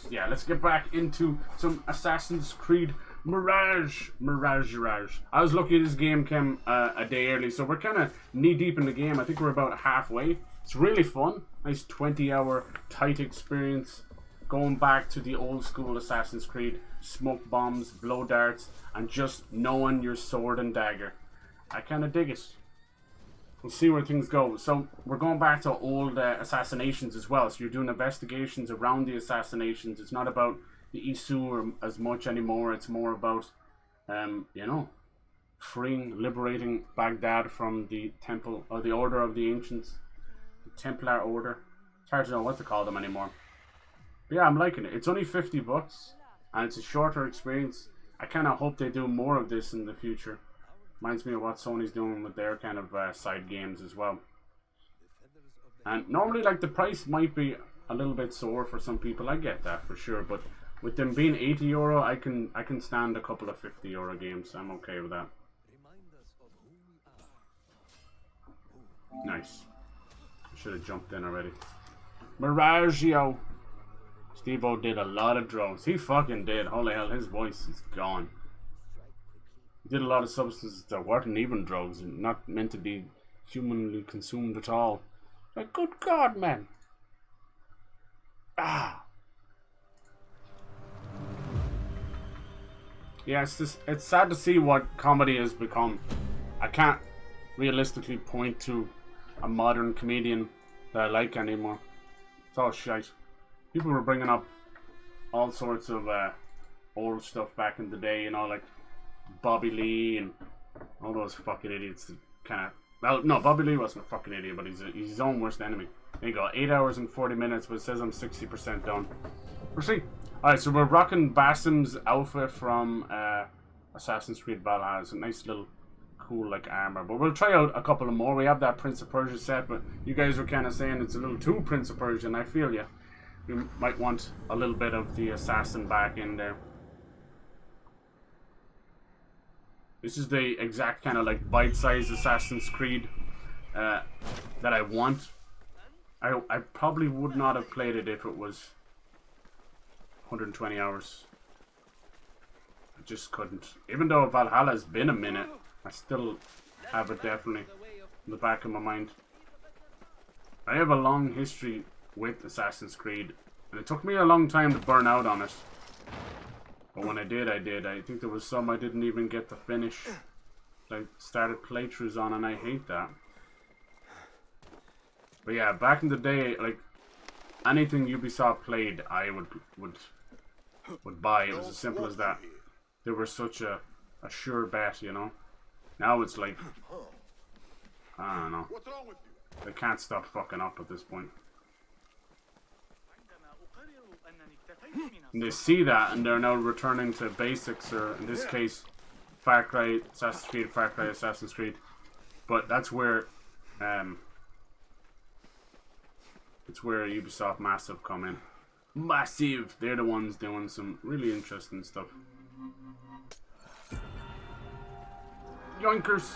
Yeah, let's get back into some Assassin's Creed Mirage. I was lucky this game came a day early, so we're kind of knee deep in the game. I think we're about halfway. It's really fun. Nice 20-hour tight experience. Going back to the old school Assassin's Creed. Smoke bombs, blow darts, and just knowing your sword and dagger. I kind of dig it. We'll see where things go. So we're going back to old assassinations as well. So you're doing investigations around the assassinations. It's not about the Isu as much anymore. It's more about, you know, liberating Baghdad from the temple or the Order of the Ancients, the Templar Order. It's hard to know what to call them anymore. But yeah, I'm liking it. It's only $50, and it's a shorter experience. I kind of hope they do more of this in the future. Reminds me of what Sony's doing with their kind of side games as well. And normally, like, the price might be a little bit sore for some people. I get that for sure, but with them being €80, I can stand a couple of €50 games. I'm okay with that. Nice. I should have jumped in already. Mirage-o. Steve-O did a lot of drugs. He fucking did. Holy hell, his voice is gone. He did a lot of substances that weren't even drugs and not meant to be humanly consumed at all. Like, good God, man. Ah. Yeah, it's sad to see what comedy has become. I can't realistically point to a modern comedian that I like anymore. It's all shite. People were bringing up all sorts of old stuff back in the day, you know, like Bobby Lee and all those fucking idiots that kind of... Well, no, Bobby Lee wasn't a fucking idiot, but he's his own worst enemy. There you go, 8 hours and 40 minutes, but it says I'm 60% done. We'll see. Alright, so we're rocking Basim's outfit from Assassin's Creed Valhalla. It's a nice little cool like armor, but we'll try out a couple of more. We have that Prince of Persia set, but you guys were kind of saying it's a little too Prince of Persia, and I feel you. We might want a little bit of the assassin back in there. This is the exact kind of like bite-sized Assassin's Creed that I want. I probably would not have played it if it was 120 hours. I just couldn't. Even though Valhalla has been a minute, I still have it definitely in the back of my mind. I have a long history with Assassin's Creed, and it took me a long time to burn out on it. But when I did, I did. I think there was some I didn't even get to finish. I started playthroughs on, and I hate that. But yeah, back in the day, like, anything Ubisoft played, I would buy. It was as simple as that. They were such a sure bet, you know. Now it's like, I don't know. They can't stop fucking up at this point. And they see that, and they're now returning to basics, or in this case, Far Cry, Assassin's Creed, Far Cry, Assassin's Creed. But that's where, it's where Ubisoft Massive come in. Massive! They're the ones doing some really interesting stuff. Yoinkers!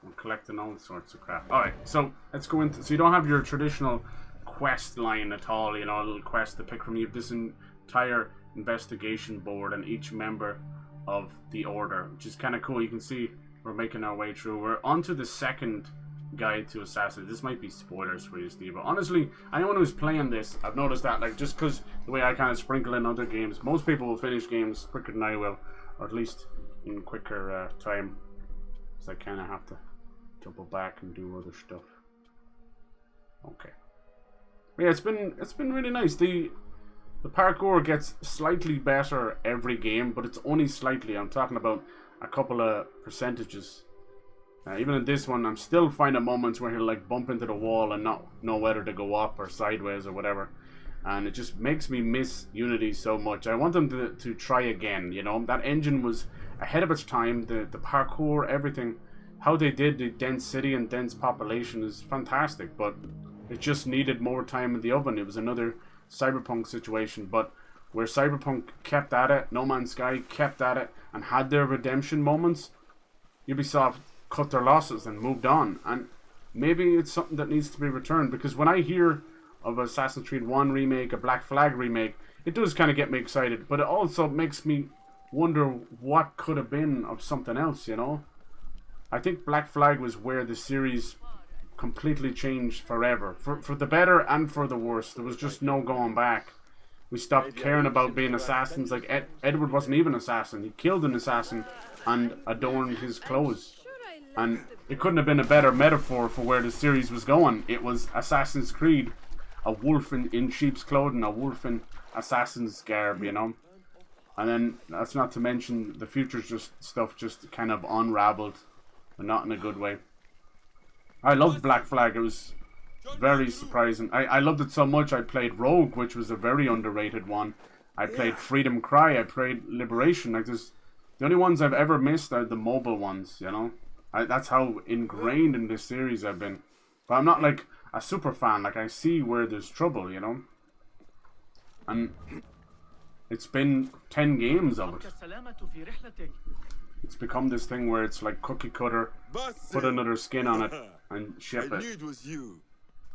I'm collecting all sorts of crap. Alright, so let's go into... So you don't have your traditional quest line at all, you know, a little quest to pick from. You have this entire investigation board and each member of the order, which is kind of cool. You can see we're making our way through. We're onto the second guide to Assassin. This might be spoilers for you, Steve, but honestly, anyone who's playing this, I've noticed that, like, just because the way I kind of sprinkle in other games, most people will finish games quicker than I will, or at least in quicker time, because I kind of have to double back and do other stuff. Okay. But yeah, it's been really nice. The parkour gets slightly better every game, but it's only slightly. I'm talking about a couple of percentages. Even in this one, I'm still finding moments where he'll like bump into the wall and not know whether to go up or sideways or whatever. And it just makes me miss Unity so much. I want them to try again, you know. That engine was ahead of its time. The parkour, everything. How they did the dense city and dense population is fantastic, but it just needed more time in the oven. It was another Cyberpunk situation, but where Cyberpunk kept at it, No Man's Sky kept at it, and had their redemption moments, Ubisoft cut their losses and moved on. And maybe it's something that needs to be returned, because when I hear of Assassin's Creed 1 remake, a Black Flag remake, it does kind of get me excited. But it also makes me wonder what could have been of something else, you know? I think Black Flag was where the series completely changed forever. For the better and for the worse. There was just no going back. We stopped caring about being assassins. Like, Edward wasn't even an assassin. He killed an assassin and adorned his clothes. And it couldn't have been a better metaphor for where the series was going. It was Assassin's Creed, a wolf in sheep's clothing, a wolf in assassin's garb, you know? And then, that's not to mention, the future's stuff just kind of unraveled, but not in a good way. I loved Black Flag. It was very surprising. I loved it so much I played Rogue, which was a very underrated one. I played Freedom Cry. I played Liberation. Like, the only ones I've ever missed are the mobile ones, you know? That's how ingrained in this series I've been. But I'm not like a super fan. Like, I see where there's trouble, you know? And it's been 10 games of it. It's become this thing where it's like cookie cutter, put another skin on it, and ship it. I knew it was you.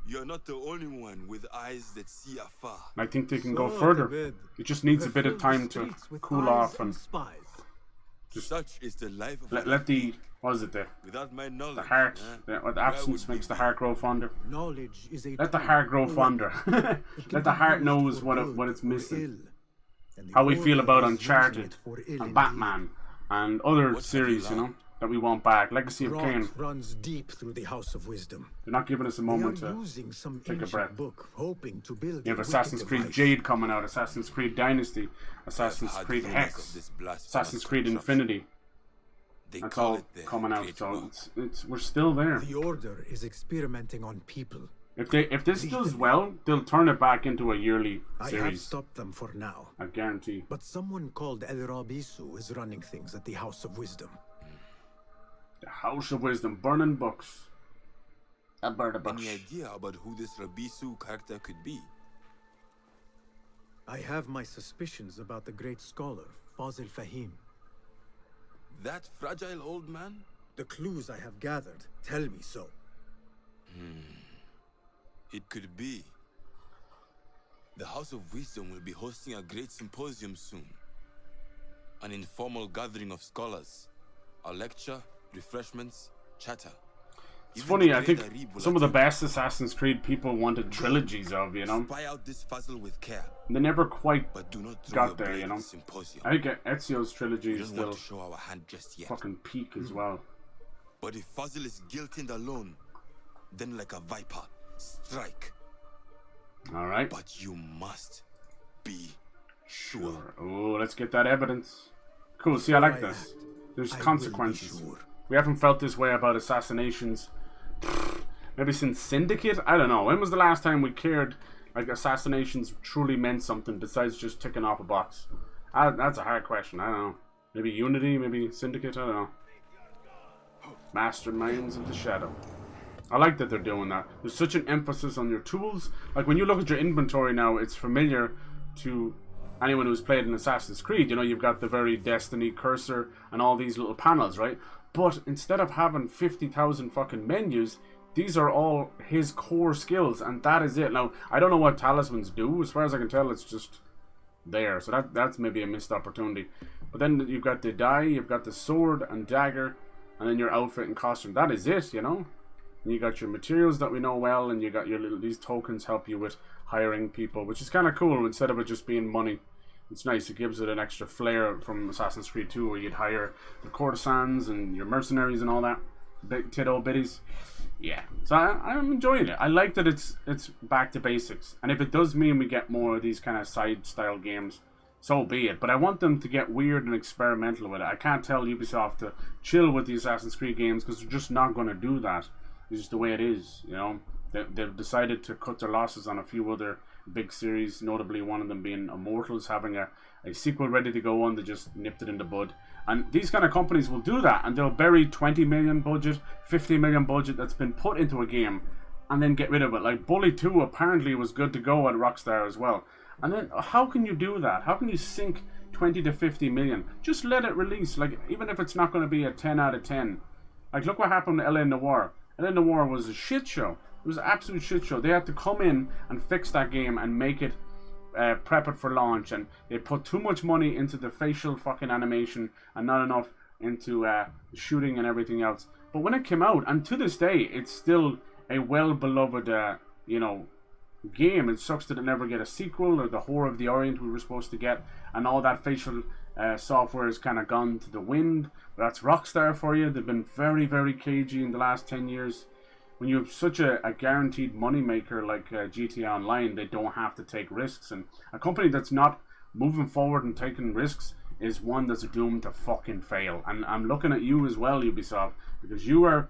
You're not the only one with eyes that see afar. I think they can go further. It just needs a bit of time to cool off and just such is the life of let the, what is it there? Without my knowledge, the heart. The absence makes the heart grow fonder. Knowledge is a Let the heart grow fonder. Let the heart knows what it's missing. How we feel about Uncharted and Batman and other series, you know, that we want back. Legacy of Kain. Runs deep through the House of Wisdom. They're not giving us a moment to take a breath. Hoping to build You have Assassin's Creed Jade coming out, Assassin's Creed Dynasty, Assassin's Creed Hex, Assassin's Creed Infinity. That's all coming out, so we're still there. The Order is experimenting on people. If this does well, they'll turn it back into a yearly series. I have stopped them for now. I guarantee. But someone called El Rabisu is running things at the House of Wisdom. The House of Wisdom, burning books. A bird of books. Any idea about who this Rabisu character could be? I have my suspicions about the great scholar, Fazil Fahim. That fragile old man? The clues I have gathered tell me so. It could be. The House of Wisdom will be hosting a great symposium soon. An informal gathering of scholars. A lecture, refreshments, chatter. It's funny, I think some of the best Assassin's Creed people wanted trilogies of, you know? Spy out this puzzle with care. They never quite But do not got there, you know? I think Ezio's trilogy is still show our hand just yet. fucking peak as well. But if Fazil is guilty and alone, then like a viper, strike. Alright. But you must be sure. Oh, let's get that evidence. Cool, see, I like this. There's consequences. We haven't felt this way about assassinations maybe since Syndicate? I don't know. When was the last time we cared like assassinations truly meant something besides just ticking off a box? That's a hard question. I don't know. Maybe Unity, maybe Syndicate, I don't know. Masterminds of the Shadow. I like that they're doing that. There's such an emphasis on your tools. Like when you look at your inventory now, it's familiar to anyone who's played an Assassin's Creed. You know, you've got the very Destiny cursor and all these little panels, right? But instead of having 50,000 fucking menus, these are all his core skills, and that is it. Now, I don't know what talismans do. As far as I can tell, it's just there. So that's maybe a missed opportunity. But then you've got the die, you've got the sword and dagger, and then your outfit and costume. That is it, you know? And you got your materials that we know well, and you got your little, these tokens help you with hiring people, which is kind of cool instead of it just being money. It's nice. It gives it an extra flair from Assassin's Creed 2 where you'd hire the courtesans and your mercenaries and all that. Big tit-o bitties. Yeah. So I'm enjoying it. I like that it's back to basics. And if it does mean we get more of these kind of side-style games, so be it. But I want them to get weird and experimental with it. I can't tell Ubisoft to chill with the Assassin's Creed games because they're just not going to do that. It's just the way it is, you know. They've decided to cut their losses on a few other big series, notably one of them being Immortals, having a sequel ready to go on. They just nipped it in the bud. And these kind of companies will do that, and they'll bury 20 million budget, 50 million budget that's been put into a game, and then get rid of it. Like Bully 2 apparently was good to go at Rockstar as well. And then how can you do that? How can you sink 20 to 50 million? Just let it release, like even if it's not going to be a 10 out of 10. Like look what happened to LA Noire. LA Noire was a shit show. It was an absolute shit show. They had to come in and fix that game and make it, prep it for launch, and they put too much money into the facial fucking animation and not enough into shooting and everything else. But when it came out, and to this day, it's still a well-beloved, game. It sucks that it never get a sequel, or the Horror of the Orient we were supposed to get, and all that facial software has kind of gone to the wind. But that's Rockstar for you. They've been very, very cagey in the last 10 years. When you have such a guaranteed moneymaker like GTA Online, they don't have to take risks. And a company that's not moving forward and taking risks is one that's doomed to fucking fail. And I'm looking at you as well, Ubisoft, because you are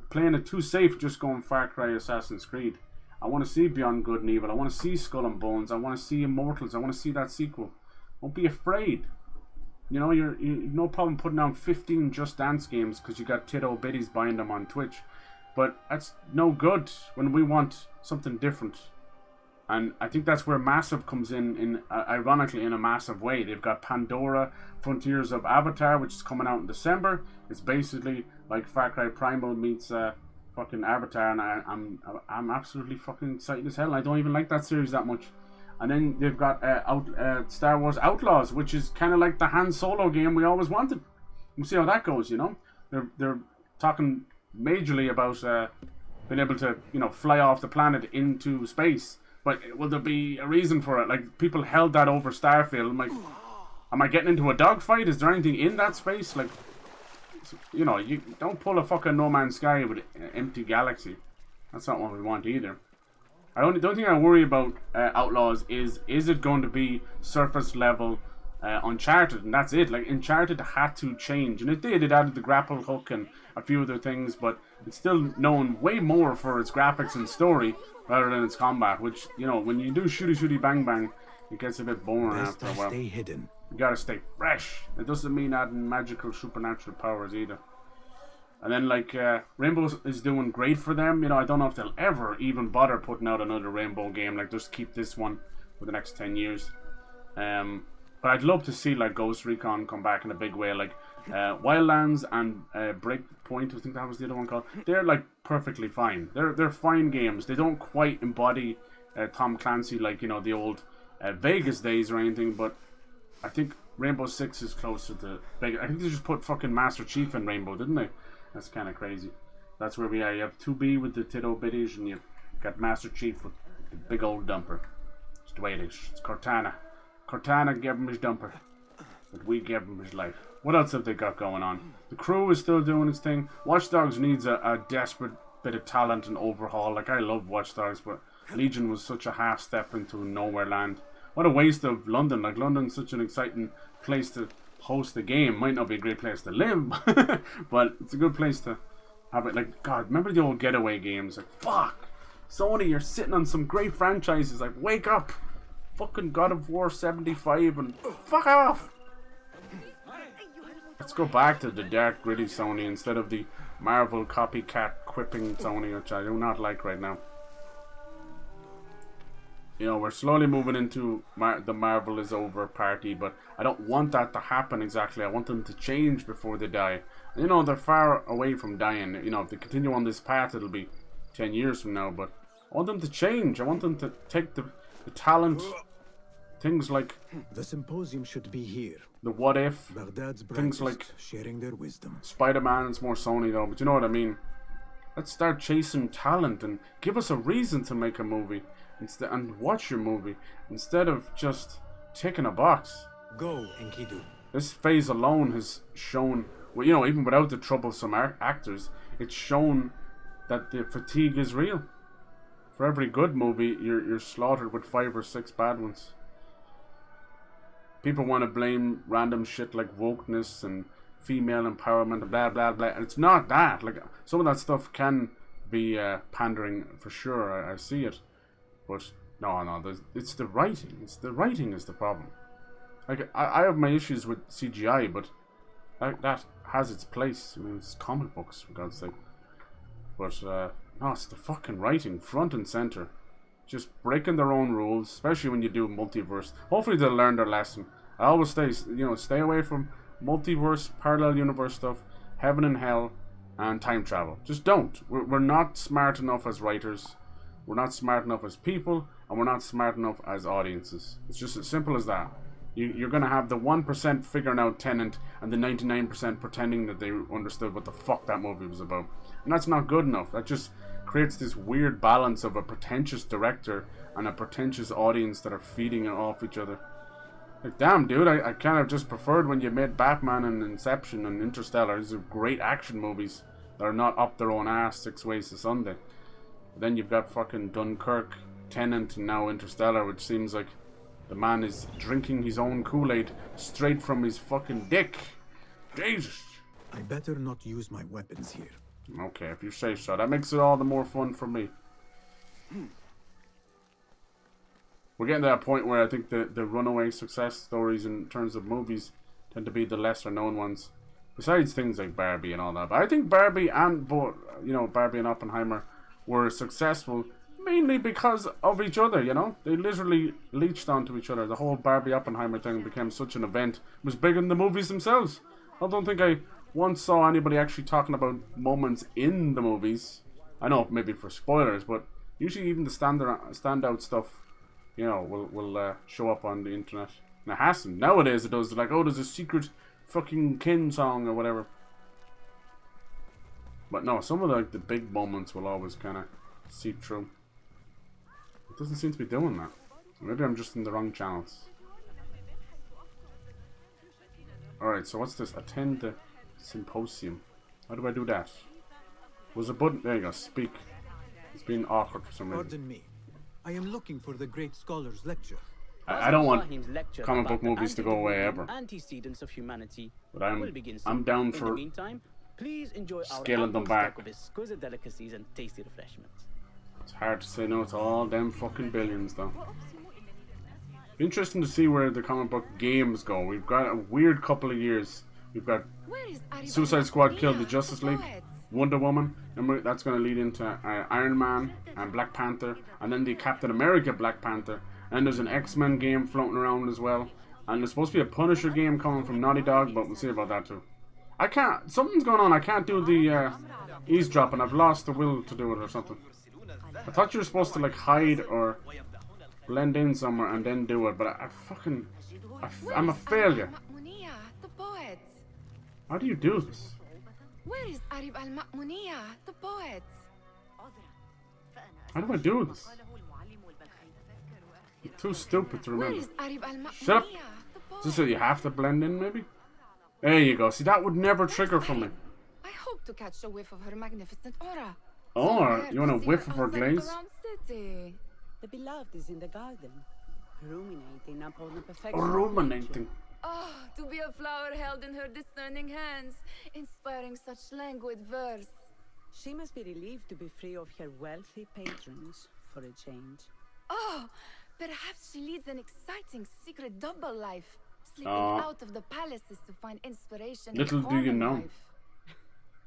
playing it too safe just going Far Cry, Assassin's Creed. I want to see Beyond Good and Evil. I want to see Skull and Bones. I want to see Immortals. I want to see that sequel. Don't be afraid. You know, you're no problem putting out 15 Just Dance games because you got Tito Biddies buying them on Twitch. But that's no good when we want something different. And I think that's where Massive comes in ironically, in a massive way. They've got Pandora, Frontiers of Avatar, which is coming out in December. It's basically like Far Cry Primal meets fucking Avatar, and I'm absolutely fucking excited as hell. I don't even like that series that much. And then they've got Star Wars Outlaws, which is kind of like the Han Solo game we always wanted. We'll see how that goes, you know. They're talking majorly about being able to, you know, fly off the planet into space. But will there be a reason for it? Like, people held that over Starfield. I'm like, am I getting into a dogfight? Is there anything in that space? Like, you know, you don't pull a fucking No Man's Sky with an empty galaxy. That's not what we want either. The only thing I worry about Outlaws is it going to be surface level Uncharted? And that's it. Like, Uncharted had to change. And it did. It added the grapple hook and a few other things. But it's still known way more for its graphics and story rather than its combat. Which, you know, when you do shooty bang bang, it gets a bit boring after a while. Stay hidden. You gotta stay fresh. It doesn't mean adding magical supernatural powers either. And then, like, Rainbow is doing great for them. You know, I don't know if they'll ever even bother putting out another Rainbow game. Like, just keep this one for the next 10 years. But I'd love to see, like, Ghost Recon come back in a big way. Like, Wildlands and Breakpoint, I think that was the other one called. They're, like, perfectly fine. They're fine games. They don't quite embody Tom Clancy, like, you know, the old Vegas days or anything. But I think Rainbow Six is closer to Vegas. I think they just put fucking Master Chief in Rainbow, didn't they? That's kind of crazy. That's where we are. You have 2B with the Tito Biddies, and you've got Master Chief with the big old dumper. It's the way it is. It's Cortana. Cortana gave him his dumper, but we gave him his life. What else have they got going on? The Crew is still doing its thing. Watch Dogs needs a desperate bit of talent and overhaul. Like, I love Watch Dogs, but Legion was such a half step into nowhere land. What a waste of London. Like, London's such an exciting place to host the game. Might not be a great place to live, but it's a good place to have it. Like, God, remember the old Getaway games? Like, fuck, Sony, you're sitting on some great franchises. Like, wake up. Fucking God of War 75 and fuck off. Let's go back to the dark, gritty Sony instead of the Marvel copycat quipping Sony, which I do not like right now. You know, we're slowly moving into the Marvel is over party, but I don't want that to happen exactly. I want them to change before they die. You know, they're far away from dying. You know, if they continue on this path, it'll be 10 years from now, but I want them to change. I want them to take the talent, things like the symposium should be here. The What If, Baghdad's things like sharing their wisdom. Spider-Man is more Sony though, but you know what I mean. Let's start chasing talent and give us a reason to make a movie. And watch your movie instead of just ticking a box. Go, Enkidu. This phase alone has shown, well, you know, even without the troublesome actors, it's shown that the fatigue is real. For every good movie, you're slaughtered with 5 or 6 bad ones. People want to blame random shit like wokeness and female empowerment and blah blah blah, and it's not that. Like, some of that stuff can be pandering for sure. I see it. But no, it's the writing. It's the writing is the problem. Like, I have my issues with CGI, but that has its place. I mean, it's comic books, for God's sake. But no, it's the fucking writing, front and center. Just breaking their own rules, especially when you do multiverse. Hopefully they'll learn their lesson. I always stay away from multiverse, parallel universe stuff, heaven and hell, and time travel. Just don't. We're not smart enough as writers. we're not smart enough as people, and we're not smart enough as audiences. It's just as simple as that. You're going to have the 1% figuring out Tenet and the 99% pretending that they understood what the fuck that movie was about. And that's not good enough. That just creates this weird balance of a pretentious director and a pretentious audience that are feeding off each other. Like, damn, dude, I kind of just preferred when you made Batman and Inception and Interstellar. These are great action movies that are not up their own ass 6 ways to Sunday. But then you've got fucking Dunkirk, Tenet, and now Interstellar, which seems like the man is drinking his own Kool-Aid straight from his fucking dick. Jesus. I better not use my weapons here. Okay, if you say so. That makes it all the more fun for me. We're getting to that point where I think the runaway success stories in terms of movies tend to be the lesser known ones. Besides things like Barbie and all that. But I think Barbie and Barbie and Oppenheimer were successful mainly because of each other, you know? They literally leached onto each other. The whole Barbie Oppenheimer thing became such an event. It was bigger than the movies themselves. I don't think I once saw anybody actually talking about moments in the movies. I know, maybe for spoilers, but usually even the standout stuff, you know, will show up on the internet. And it hasn't. Nowadays it does. Like, oh, there's a secret fucking Kin song or whatever. But no, some of the big moments will always kind of seep through. It doesn't seem to be doing that. Maybe I'm just in the wrong channels. Alright, so what's this? Attend the symposium. How do I do that? Was a button? There you go. Speak. It's been awkward for some reason. Pardon me. I am looking for the great scholar's lecture. I don't want comic book movies to go away ever. Antecedents of humanity. But I'm down for In the meantime, please enjoy scaling them our back. of exquisite delicacies and tasty refreshments. It's hard to say no to all them fucking billions, though. Interesting to see where the comic book games go. We've got a weird couple of years. We've got Suicide Squad killed the Justice League, Wonder Woman, and that's going to lead into Iron Man and Black Panther, and then the Captain America Black Panther, and there's an X-Men game floating around as well, and there's supposed to be a Punisher game coming from Naughty Dog, but we'll see about that too. I can't, something's going on. I can't do the eavesdropping. I've lost the will to do it or something. I thought you were supposed to like hide or blend in somewhere and then do it, but I'm a failure. How do you do this? Where is Arib al-Ma'muniya, the poet? How do I do this? You're too stupid to remember. Where is Arib al-Ma'muniya? Shut up. Is this so you have to blend in, maybe? There you go. See, that would never trigger for me. I hope to catch a whiff of her magnificent aura. Or, you want a whiff of her glaze? City. The beloved is in the garden, ruminating upon the perfection. Or ruminating. Oh, to be a flower held in her discerning hands, inspiring such languid verse. She must be relieved to be free of her wealthy patrons for a change. Oh, perhaps she leads an exciting secret double life, slipping out of the palaces to find inspiration. Little in do you common know. life.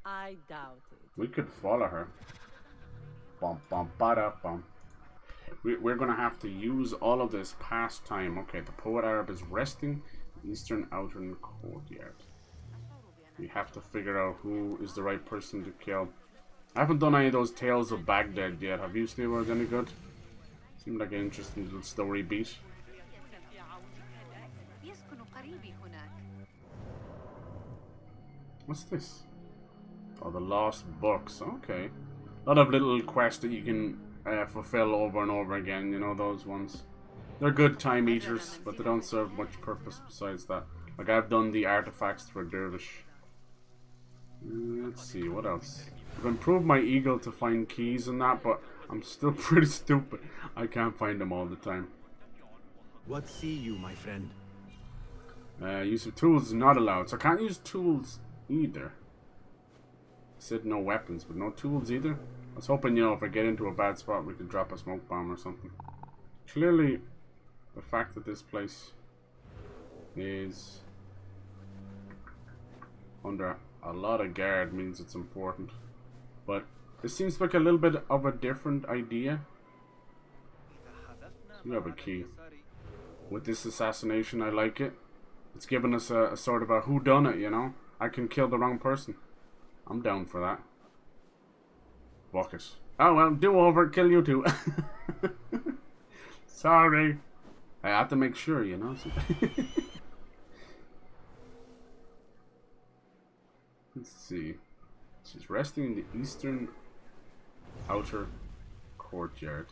I doubt it. We could follow her. Bum bum ba bum. We're gonna have to use all of this past time. Okay, the poet Arab is resting in Eastern Outer Courtyard. We have to figure out who is the right person to kill. I haven't done any of those Tales of Baghdad yet. Have you, Steve? Was any good? Seemed like an interesting little story beat. What's this? Oh, the Lost Books. Okay. A lot of little quests that you can fulfill over and over again. You know, those ones. They're good time eaters, but they don't serve much purpose besides that. Like, I've done the artifacts for Dervish. Let's see, what else? I've improved my eagle to find keys and that, but I'm still pretty stupid. I can't find them all the time. What see you, my friend? Use of tools is not allowed, so I can't use tools either. I said no weapons, but no tools either. I was hoping, you know, if I get into a bad spot, we could drop a smoke bomb or something. Clearly, the fact that this place is under a lot of guard means it's important. But this seems like a little bit of a different idea. You have a key. With this assassination, I like it. It's given us a sort of a whodunit, you know? I can kill the wrong person. I'm down for that. Fuck it. Oh well, do over, kill you too. Sorry. I have to make sure, you know. Let's see. She's resting in the eastern outer courtyard.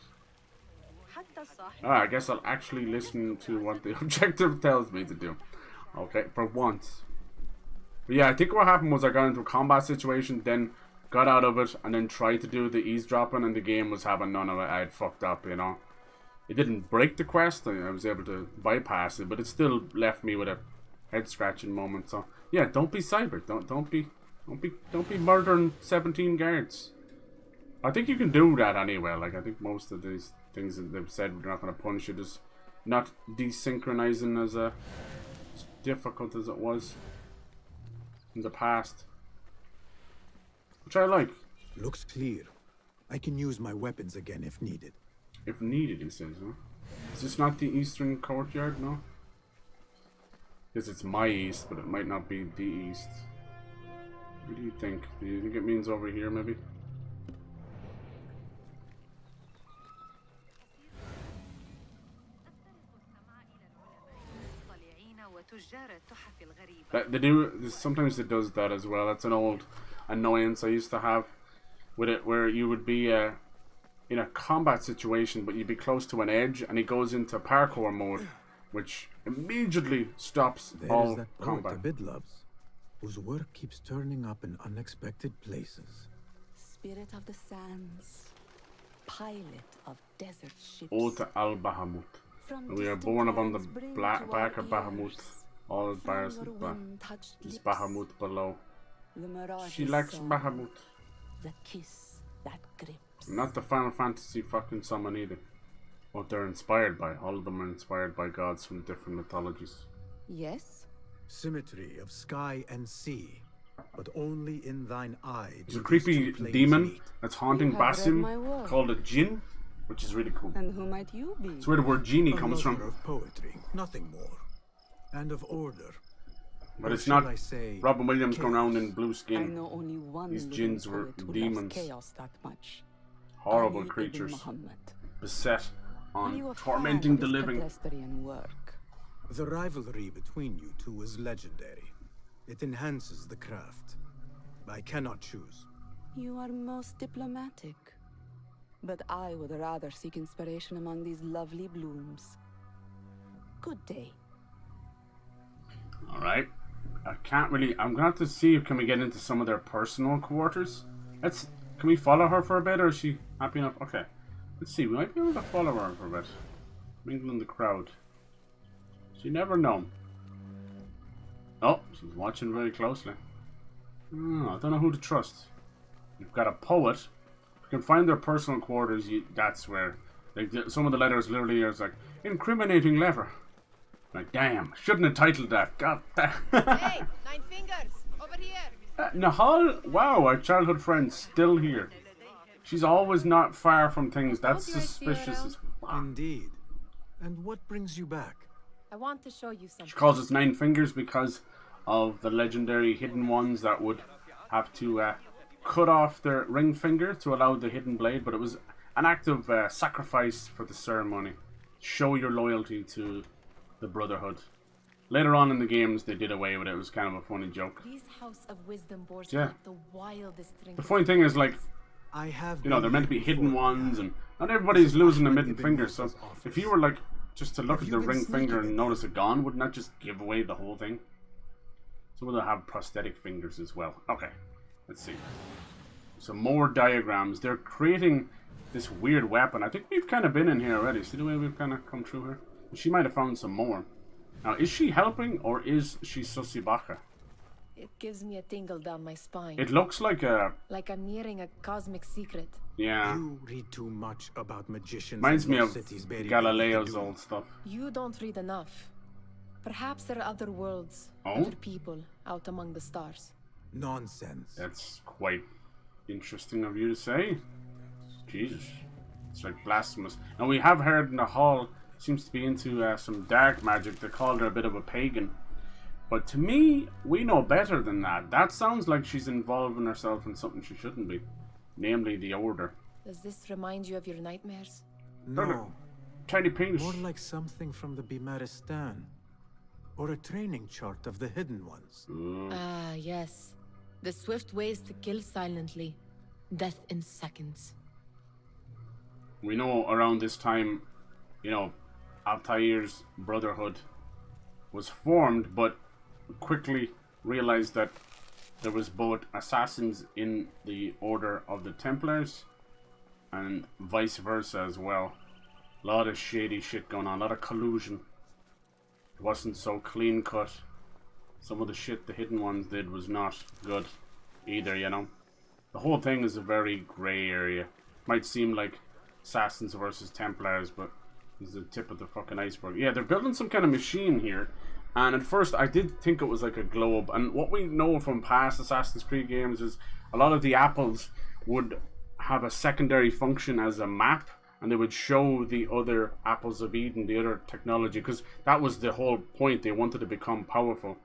I guess I'll actually listen to what the objective tells me to do. Okay, for once. But yeah, I think what happened was I got into a combat situation, then got out of it, and then tried to do the eavesdropping, and the game was having none of it. I had fucked up, you know. It didn't break the quest. I was able to bypass it, but it still left me with a head scratching moment. So yeah, don't be cyber. Don't be murdering 17 guards. I think you can do that anyway. Like I think most of these things that they've said they're not going to punish it is not desynchronizing as difficult as it was in the past, which I like. Looks clear. I can use my weapons again if needed. If needed, he says, huh? Is this not the eastern courtyard, no? Guess it's my east, but it might not be the east. What do you think? Do you think it means over here, maybe? They do. Sometimes it does that as well. That's an old annoyance I used to have with it, where you would be in a combat situation, but you'd be close to an edge, and it goes into parkour mode, which immediately stops all is that combat. poet Abid loves, whose work keeps turning up in unexpected places. Spirit of the sands, pilot of desert ships. Ode Al Bahamut. We are born upon the back of Bahamut. All bars is Bahamut below. She likes Bahamut. The kiss that grips. Not the Final Fantasy fucking summon either. What they're inspired by. All of them are inspired by gods from different mythologies. Yes? Symmetry of sky and sea, but only in thine eye. There's a creepy demon that's haunting You have read my Basim work. called a Jinn, which is really cool. And who might you be? It's where the word genie comes from. Of poetry, nothing more, and of order. But Or it's shall not I say, Robin Williams going around chaos. in blue I skin. know only one These living jinns were poet who loves demons. chaos that much. Horrible Ali ibn creatures. Muhammad. Beset Are you on a tormenting fan of the his living. pedestrian work? The rivalry between you two is legendary. It enhances the craft. I cannot choose. You are most diplomatic. But I would rather seek inspiration among these lovely blooms. Good day. Alright. I can't really... I'm going to have to see if can we get into some of their personal quarters. Can we follow her for a bit, or is she happy enough? Okay. Let's see. We might be able to follow her for a bit. Mingle in the crowd. So you never know. Oh, she's watching very closely. Oh, I don't know who to trust. You've got a poet. If you can find their personal quarters, that's where... Like, some of the letters literally are like, incriminating letter. Like, damn, shouldn't have titled that. God damn. Hey, 9 fingers! Over here! Nahal, wow, our childhood friend, still here. She's always not far from things. That's Told you I'd see her suspicious as fuck. Indeed. And what brings you back? I want to show you something. She calls us 9 fingers because of the legendary hidden ones that would have to cut off their ring finger to allow the hidden blade, but it was an act of sacrifice for the ceremony. Show your loyalty to the Brotherhood. Later on in the games, they did away with it. It was kind of a funny joke. These House of Wisdom boards Yeah. have the wildest The funny thing is, like, I have you know, they're been meant to be here hidden before. ones, and not everybody's losing a Ahmed midden ibn finger. So Musa's if you were like just to look Have at you the been ring finger sneaking and in notice it gone, wouldn't that just give away the whole thing? Some of them have prosthetic fingers as well. Okay, let's see. Some more diagrams. They're creating this weird weapon. I think we've kind of been in here already. See the way we've kind of come through here? She might have found some more. Now, is she helping or is she Susibaka? It gives me a tingle down my spine. It looks like a... Like I'm nearing a cosmic secret. Yeah. You read too much about magicians. Reminds and me lost of cities buried Galileo's beneath the old stuff. You don't read enough. Perhaps there are other worlds, Oh? other people out among the stars. dew. Nonsense. That's quite interesting of you to say. Jesus. It's like blasphemous. And we have heard in the hall, seems to be into some dark magic. They called her a bit of a pagan. But to me, we know better than that. That sounds like she's involving herself in something she shouldn't be. Namely, the Order. Does this remind you of your nightmares? No, Tiny penis. more like something from the Bimaristan. Or a training chart of the hidden ones. Ah, yes. The swift ways to kill silently. Death in seconds. We know around this time, you know, Altair's Brotherhood was formed, but quickly realized that there was both assassins in the Order of the Templars and vice versa as well. A lot of shady shit going on, a lot of collusion. It wasn't so clean cut. Some of the shit the hidden ones did was not good either, you know. The whole thing is a very grey area. Might seem like assassins versus Templars, but it's the tip of the fucking iceberg. Yeah, they're building some kind of machine here. And at first I did think it was like a globe. And what we know from past Assassin's Creed games is a lot of the apples would have a secondary function as a map. And they would show the other apples of Eden, the other technology. Because that was the whole point. They wanted to become powerful.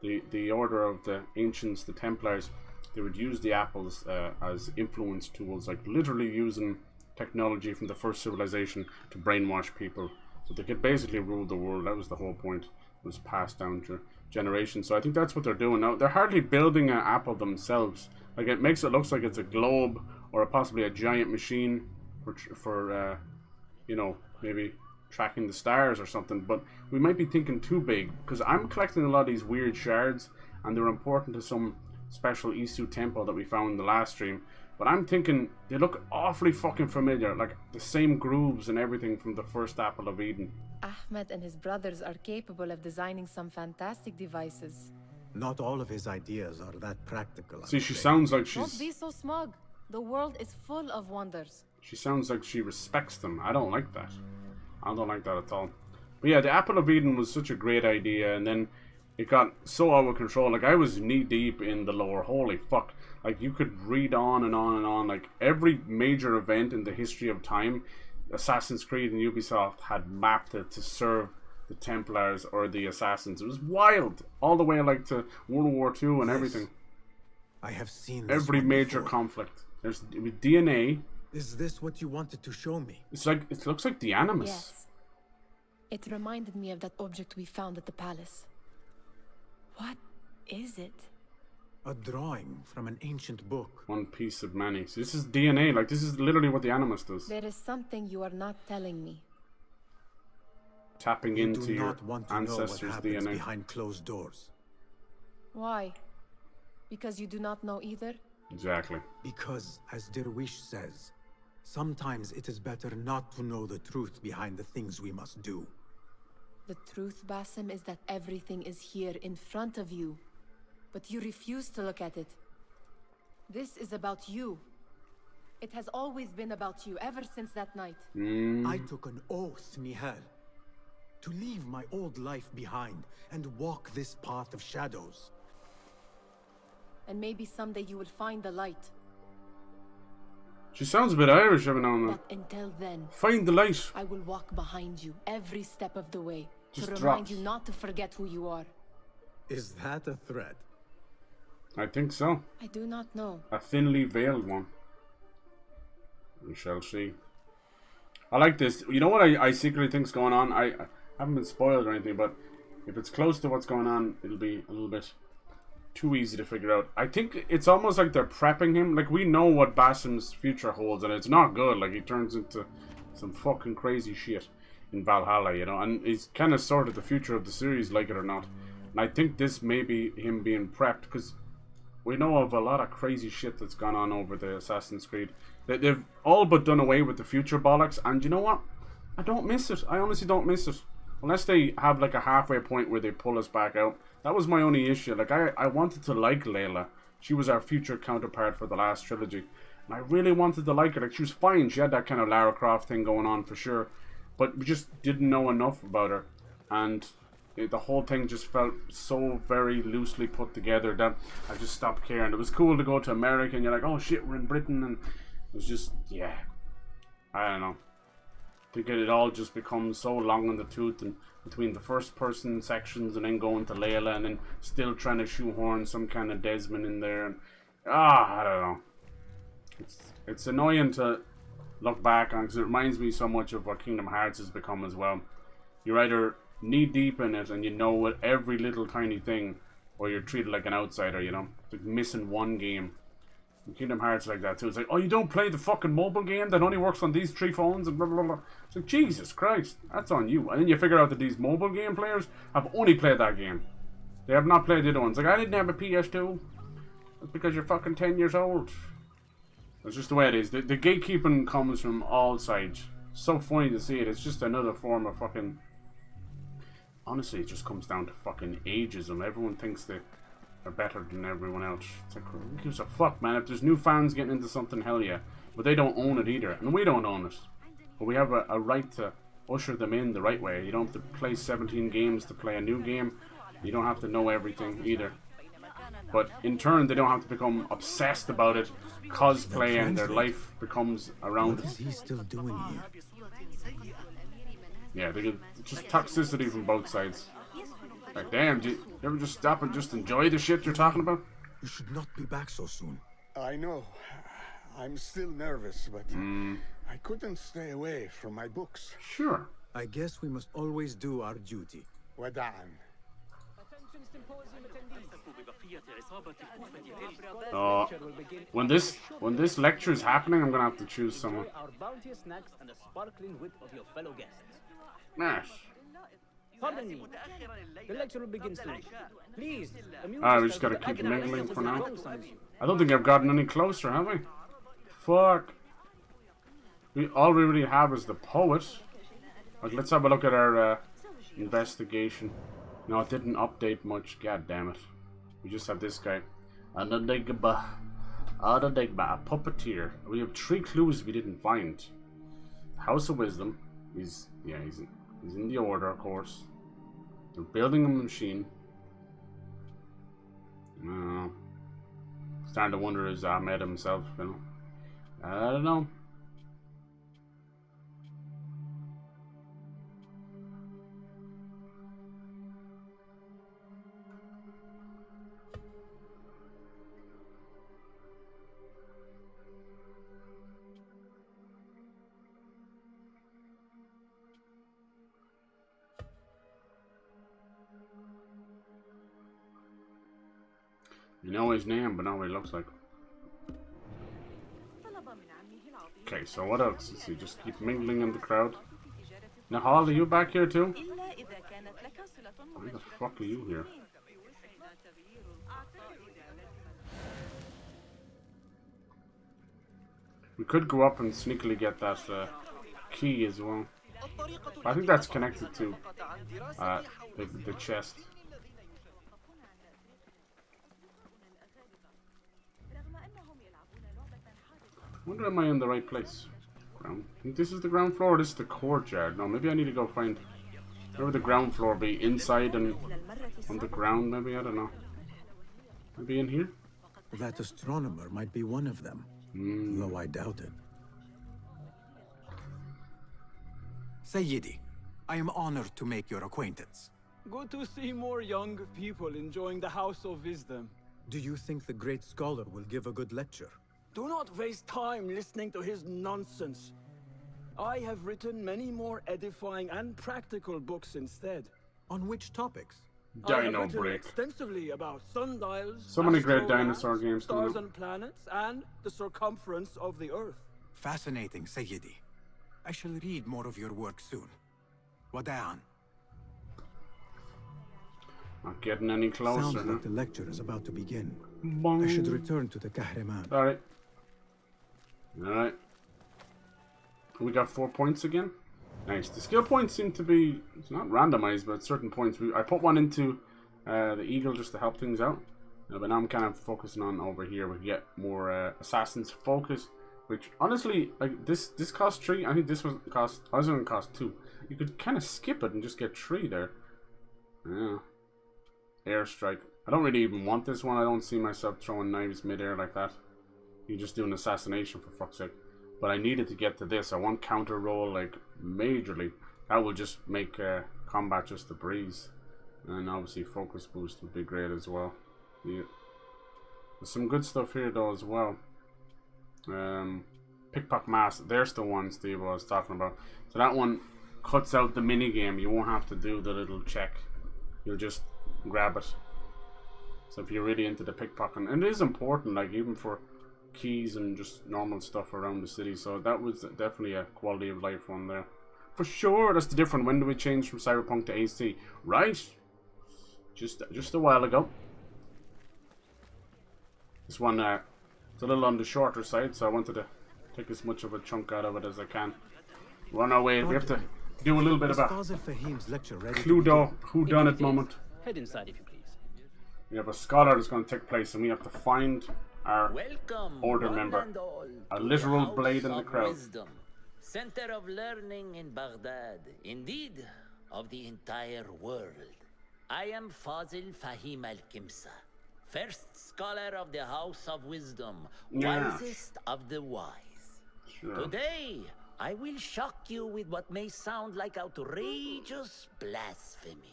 The Order of the Ancients, the Templars, they would use the apples as influence tools. Like literally using technology from the first civilization to brainwash people. So they could basically rule the world. That was the whole point. It was passed down through generations. So I think that's what they're doing now. They're hardly building an apple themselves. Like it makes it looks like it's a globe or possibly a giant machine for you know, maybe tracking the stars or something. But we might be thinking too big, because I'm collecting a lot of these weird shards and they're important to some special Isu temple that we found in the last stream. But I'm thinking they look awfully fucking familiar, like the same grooves and everything from the first apple of Eden. Ahmed and his brothers are capable of designing some fantastic devices. Not all of his ideas are that practical. See, she sounds like Don't she's... be so smug. The world is full of wonders. She sounds like she respects them. I don't like that. I don't like that at all. But yeah, the Apple of Eden was such a great idea, and then it got so out of control. Like, I was knee deep in the lore. Holy fuck. Like, you could read on and on and on. Like, every major event in the history of time, Assassin's Creed and Ubisoft had mapped it to serve the Templars or the Assassins. It was wild. All the way, like, to World War II and everything. I have seen this Every one major before. conflict. There's with DNA. Is this what you wanted to show me? It's like, it looks like the Animus. Yes. It reminded me of that object we found at the palace. What is it? A drawing from an ancient book. One piece of many. So this is DNA. Like, this is literally what the Animus does. There is something you are not telling me. Tapping You into do your not want to know what ancestors' happens DNA. behind closed doors. Why? Because you do not know either? Exactly. Because, as Derwish says, sometimes it is better not to know the truth behind the things we must do. The truth, Basim, is that everything is here in front of you. But you refuse to look at it. This is about you. It has always been about you, ever since that night. I took an oath, Nihal, to leave my old life behind and walk this path of shadows. And maybe someday you will find the light. She sounds a bit Irish every now and then. But until then, Find the light. I will walk behind you every step of the way. Just to remind drops. you not to forget who you are. Is that a threat? I think so. I do not know. A thinly veiled one. We shall see. I like this. You know what I secretly think's going on? I haven't been spoiled or anything, but if it's close to what's going on, it'll be a little bit too easy to figure out. I think it's almost like they're prepping him. Like, we know what Basim's future holds, and it's not good. Like, he turns into some fucking crazy shit in Valhalla, you know, and he's kind of sort of the future of the series, like it or not. And I think this may be him being prepped, because we know of a lot of crazy shit that's gone on over the Assassin's Creed. They've all but done away with the future bollocks, and you know what? I don't miss it. I honestly don't miss it. Unless they have like a halfway point where they pull us back out. That was my only issue. Like, I wanted to like Layla. She was our future counterpart for the last trilogy. And I really wanted to like her. Like, she was fine. She had that kind of Lara Croft thing going on for sure. But we just didn't know enough about her. And the whole thing just felt so very loosely put together that I just stopped caring. It was cool to go to America and you're like, oh shit, we're in Britain. And it was just, yeah. I don't know. I think it all just becomes so long in the tooth, and between the first person sections and then going to Layla and then still trying to shoehorn some kind of Desmond in there. And I don't know. It's annoying to look back on because it reminds me so much of what Kingdom Hearts has become as well. You're either knee deep in it and you know what every little tiny thing, or you're treated like an outsider, you know? It's like missing one game. And Kingdom Hearts like that too. It's like, oh, you don't play the fucking mobile game that only works on these 3 phones and blah blah blah. It's like, Jesus Christ, that's on you. And then you figure out that these mobile game players have only played that game. They have not played the other ones. Like, I didn't have a PS2. That's because you're fucking 10 years old. That's just the way it is. The gatekeeping comes from all sides. So funny to see it. It's just another form of fucking... Honestly, it just comes down to fucking ageism. Everyone thinks they are better than everyone else. It's like, who gives a fuck, man? If there's new fans getting into something, hell yeah. But they don't own it either. And we don't own it. But we have a right to usher them in the right way. You don't have to play 17 games to play a new game. You don't have to know everything either. But in turn, they don't have to become obsessed about it, cosplay, and their life becomes around What is he still doing here? Yeah, they get just toxicity from both sides. Like, damn, do you ever just stop and just enjoy the shit you're talking about? You should not be back so soon. I know. I'm still nervous, but I couldn't stay away from my books. Sure. I guess we must always do our duty. Wada'an. When this lecture is happening, I'm gonna have to choose someone. Our bounteous snacks and the sparkling wit of your fellow guests. Nice. Pardon me. The lecture will begin soon. Please, amuse Alright, we yourself just gotta with the keep agony mingling of for the now. wrong side. I don't think I've gotten any closer, have we? Fuck. All we really have is the poet. Like, let's have a look at our investigation. No, it didn't update much. God damn it. We just have this guy. Adadigba, a puppeteer. We have 3 clues we didn't find. House of Wisdom. He's in the order, of course. They're building a machine. Starting to wonder, is Ahmed himself, you know? I don't know. You know his name, but not what he looks like. Okay, so what else? Let's see, just keep mingling in the crowd. Nahal, are you back here too? Why the fuck are you here? We could go up and sneakily get that key as well. I think that's connected to the chest. I wonder, am I in the right place? Ground. I think this is the ground floor, or this is the courtyard. No, maybe I need to go find... Where would the ground floor be? Inside and on the ground, maybe? I don't know. Maybe in here? That astronomer might be one of them, though I doubt it. Sayyidi, I am honored to make your acquaintance. Good to see more young people enjoying the House of Wisdom. Do you think the great scholar will give a good lecture? Do not waste time listening to his nonsense. I have written many more edifying and practical books instead. On which topics? I have Dino written Break. extensively about sundials, So many great astrolabes, dinosaur games coming stars up. and planets, and the circumference of the Earth. Fascinating, Sayyidi. I shall read more of your work soon. Wada'an. Not getting any closer. Sounds like the lecture is about to begin. Bong. I should return to the Kahraman. Alright. Alright. We got 4 points again. Nice. The skill points seem to be... It's not randomized, but at certain points. I put one into the eagle just to help things out. But now I'm kind of focusing on over here. We get more assassin's focus. Which, honestly, like this cost 3. I think this was cost... I was going to cost 2. You could kind of skip it and just get 3 there. Yeah. Airstrike. I don't really even want this one. I don't see myself throwing knives mid-air like that. You just do an assassination for fuck's sake. But I needed to get to this. I want counter roll like majorly. That will just make combat just a breeze. And obviously focus boost would be great as well. Yeah. There's some good stuff here though as well. Pickpocket Master. There's the one Steve was talking about. So that one cuts out the mini game. You won't have to do the little check. You'll just grab it. So if you're really into the pickpocketing, and it is important, like even for keys and just normal stuff around the city. So that was definitely a quality of life one there. For sure, that's the difference. When do we change from Cyberpunk to AC? Right? Just a while ago. This one, it's a little on the shorter side, so I wanted to take as much of a chunk out of it as I can. We're on our way. We have to do a little bit of a whodunit moment. Head inside if you please. We have a scholar that's going to take place, and we have to find our order member. A literal blade in the crowd. Wisdom, center of learning in Baghdad, indeed, of the entire world. I am Fazil Fahim al-Kimsa, first scholar of the House of Wisdom, wisest of the wise. Sure. Today, I will shock you with what may sound like outrageous blasphemies.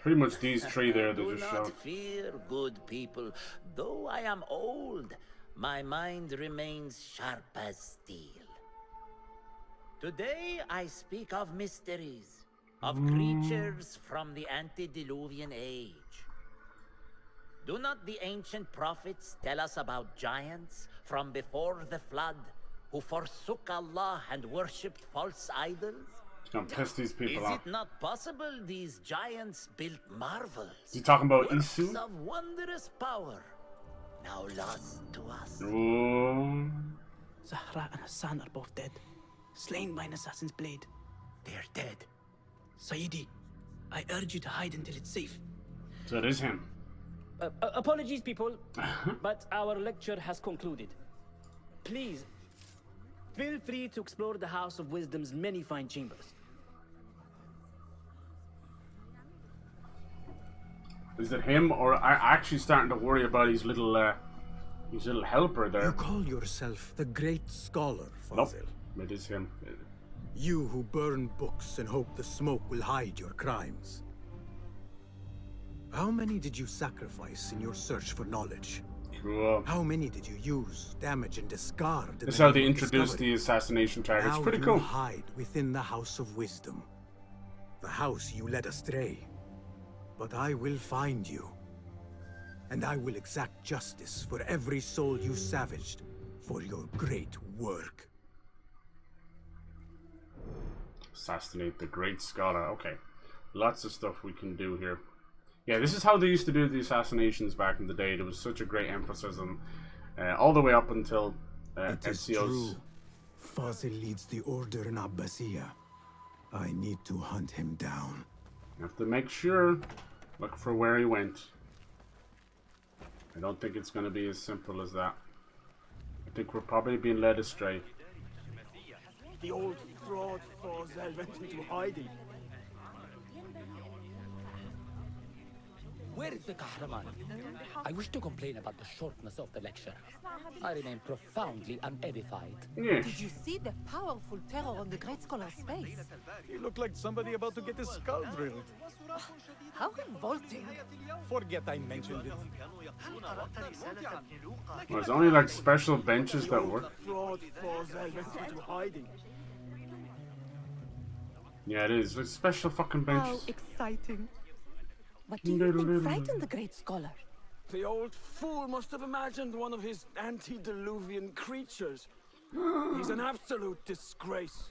Pretty much these three there that Do just not showed. fear, good people. Though I am old, my mind remains sharp as steel. Today I speak of mysteries, of creatures from the antediluvian age. Do not the ancient prophets tell us about giants from before the flood who forsook Allah and worshipped false idols? Gonna piss these people Is off. it not possible these giants built marvels? You talking about works Isu? of wondrous power, now lost to us? Oh. Zahra and Hassan are both dead, slain by an assassin's blade. They're dead. Saidi, I urge you to hide until it's safe. So it is him. Apologies, people, but our lecture has concluded. Please, feel free to explore the House of Wisdom's many fine chambers. Is it him, or I actually starting to worry about his little helper there? You call yourself the Great Scholar, Fazil. Nope, it is him. You who burn books and hope the smoke will hide your crimes. How many did you sacrifice in your search for knowledge? Cool. How many did you use, damage, and discard? This is how they introduced the assassination targets. Now Pretty you cool. hide within the House of Wisdom, the house you led astray. But I will find you, and I will exact justice for every soul you savaged for your great work. Assassinate the Great Scholar. Okay, lots of stuff we can do here. Yeah, this is how they used to do the assassinations back in the day. There was such a great emphasis on all the way up until It is SCOs. true. Fazil leads the order in Abbasiyah. I need to hunt him down. You have to make sure, look for where he went. I don't think it's going to be as simple as that. I think we're probably being led astray. The old fraud Fazil went into hiding. Where is the Kahraman? I wish to complain about the shortness of the lecture. I remain profoundly unedified. Yes. Did you see the powerful terror on the Great Scholar's face? He looked like somebody about to get his skull drilled. How revolting. Forget I mentioned it. Well, there's only like special benches that work. Fraud Fazil went into hiding. Yeah, it is. There's special fucking How benches. exciting. What do you think frightened the Great Scholar? The old fool must have imagined one of his antediluvian creatures. He's an absolute disgrace.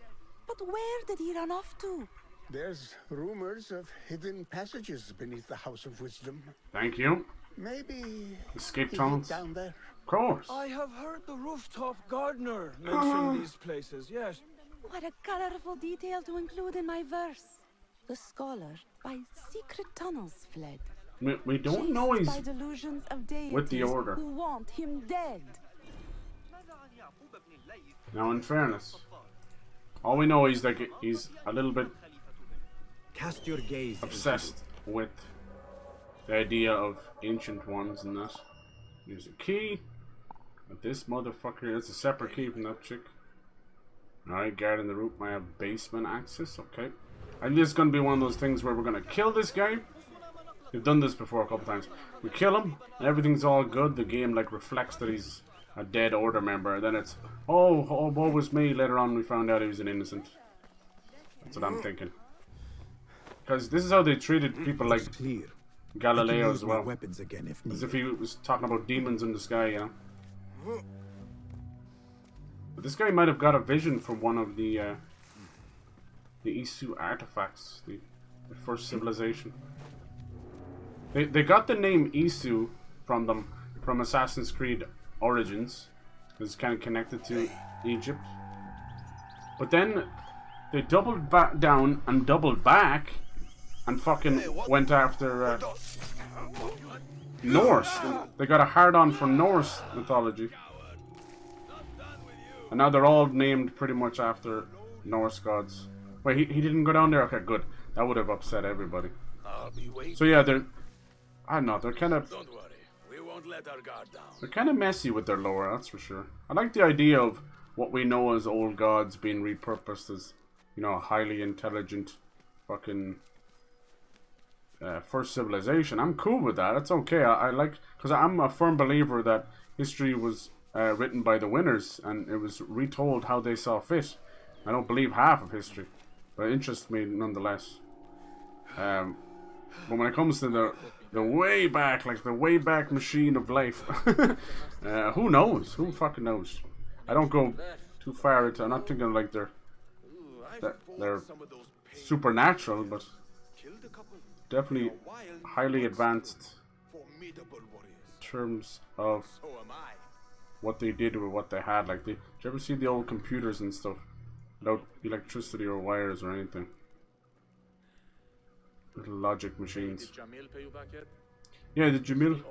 But where did he run off to? There's rumors of hidden passages beneath the House of Wisdom. Thank you. Maybe Escape he tunnels. hid down there. Of course. I have heard the rooftop gardener mention these places, yes. What a colorful detail to include in my verse. The scholar by secret tunnels fled. We don't know he's by delusions of deities with the order. who want him dead. Now, in fairness, all we know is that he's a little bit Cast your gaze obsessed with the idea of ancient ones and that. There's a key. But this motherfucker, it's a separate key from that chick. Alright, guarding the route via basement access. Okay. And this is going to be one of those things where we're going to kill this guy. We've done this before a couple times. We kill him, and everything's all good. The game like reflects that he's a dead order member. Then it's, oh, woe was me. Later on, we found out he was an innocent. That's what I'm thinking. Because this is how they treated people like Galileo as well. Weapons again if as if he was talking about demons in the sky, you know. But this guy might have got a vision from one of the Isu artifacts, the first civilization. They got the name Isu from them from Assassin's Creed Origins. It's kind of connected to Egypt. But then they doubled back down and doubled back and fucking went after Norse. They got a hard-on for Norse mythology. And now they're all named pretty much after Norse gods. Wait, he didn't go down there? Okay, good. That would have upset everybody. So yeah, they're... I don't know, they're kind of... Don't worry, we won't let our guard down. They're kind of messy with their lore, that's for sure. I like the idea of what we know as old gods being repurposed as, you know, a highly intelligent fucking first civilization. I'm cool with that. It's okay. I like... Because I'm a firm believer that history was written by the winners and it was retold how they saw fit. I don't believe half of history, but it interests me nonetheless. But when it comes to the way back, like the way back machine of life, who knows? Who fucking knows? I don't go too far into. I'm not thinking like they're supernatural, but definitely highly advanced in terms of what they did with what they had. Like, did you ever see the old computers and stuff without electricity or wires or anything? Little logic machines. Did Jamil pay you back yet? Yeah, did Jamil?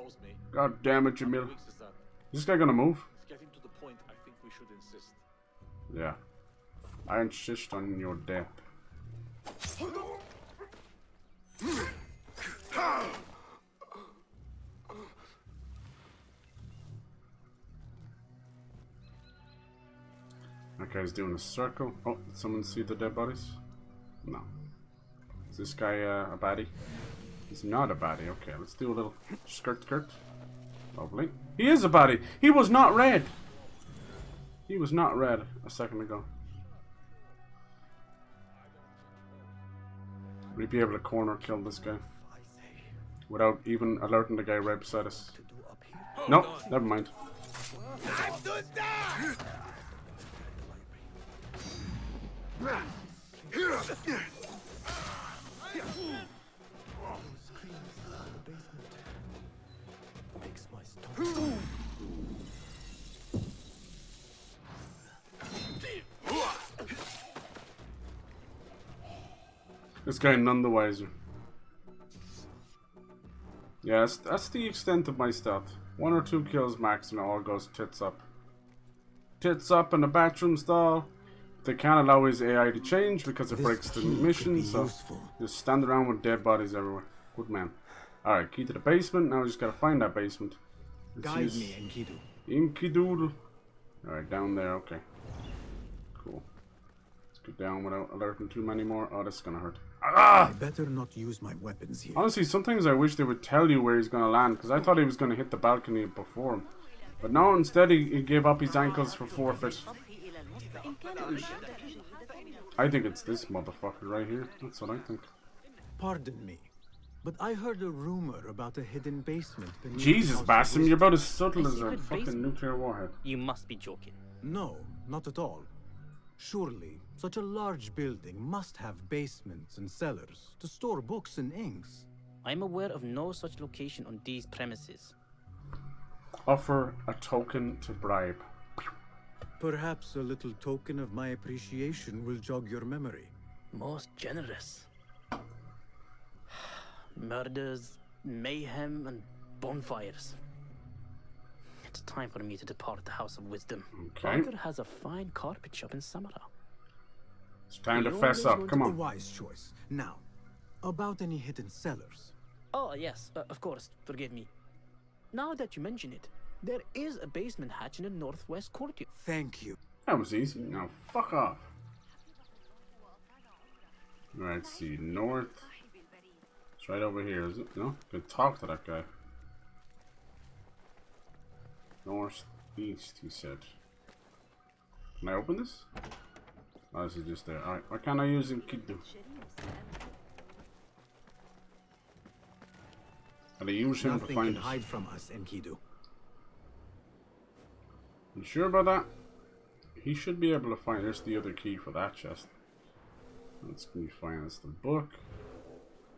God damn it, Jamil. Is this guy gonna move? It's getting to the point I think we should insist. Yeah. I insist on your death. That guy's doing a circle. Oh, did someone see the dead bodies? No. Is this guy a baddie? He's not a baddie. Okay, let's do a little skirt. Lovely. He is a baddie. He was not red. He was not red a second ago. We'd be able to corner kill this guy without even alerting the guy right beside us. Nope, never mind. This guy none the wiser. Yes, that's the extent of my stealth. 1 or 2 kills max and it all goes tits up. Tits up in a bathroom stall. They can't allow his AI to change because it breaks the mission, so just stand around with dead bodies everywhere. Good man. Alright, key to the basement. Now we just gotta find that basement. Guide me, Enkidu. Enkidu. Alright, down there, okay. Cool. Let's get down without alerting too many more. Oh, this is gonna hurt. Ah! I better not use my weapons here. Honestly, sometimes I wish they would tell you where he's gonna land, because I thought he was gonna hit the balcony before him. But no, instead he gave up his ankles for forfeit. I think it's this motherfucker right here. That's what I think. Pardon me, but I heard a rumor about a hidden basement beneath Jesus, Basim, you're about as subtle as a fucking nuclear warhead. You must be joking. No, not at all. Surely, such a large building must have basements and cellars to store books and inks. I'm aware of no such location on these premises. Offer a token to bribe. Perhaps a little token of my appreciation will jog your memory. Most generous. Murders, mayhem, and bonfires. It's time for me to depart the House of Wisdom. Okay. Father has a fine carpet shop in Samara. It's time to fess up. Come A on. wise choice. Now, about any hidden cellars. Oh, yes, of course. Forgive me. Now that you mention it, there is a basement hatch in the northwest courtyard. Thank you. That was easy. Now, fuck off. Alright, let's see. North. It's right over here, is it? No? Could talk to that guy. North. East, he said. Can I open this? Oh, this is just there. Alright, why can't I use Enkidu? Can I use him to Nothing find can us? hide from us, Enkidu. You sure about that? He should be able to find. There's the other key for that chest. Let's find us the book.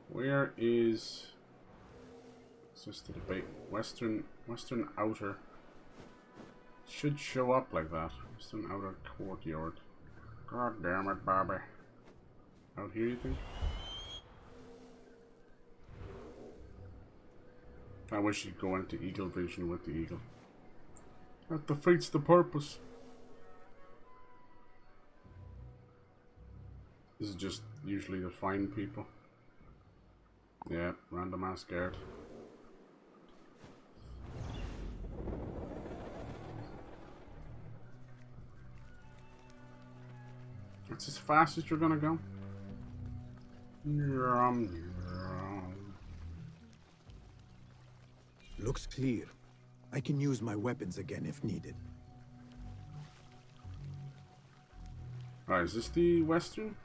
Where is? It's just the debate. Western outer. Should show up like that. Western outer courtyard. God damn it, Bobby. Out here, you think? I wish you'd go into eagle vision with the eagle. That defeats the purpose. This is just usually to find people. Yeah, random ass guard. That's as fast as you're gonna go. Looks clear. I can use my weapons again if needed. Alright, is this the western?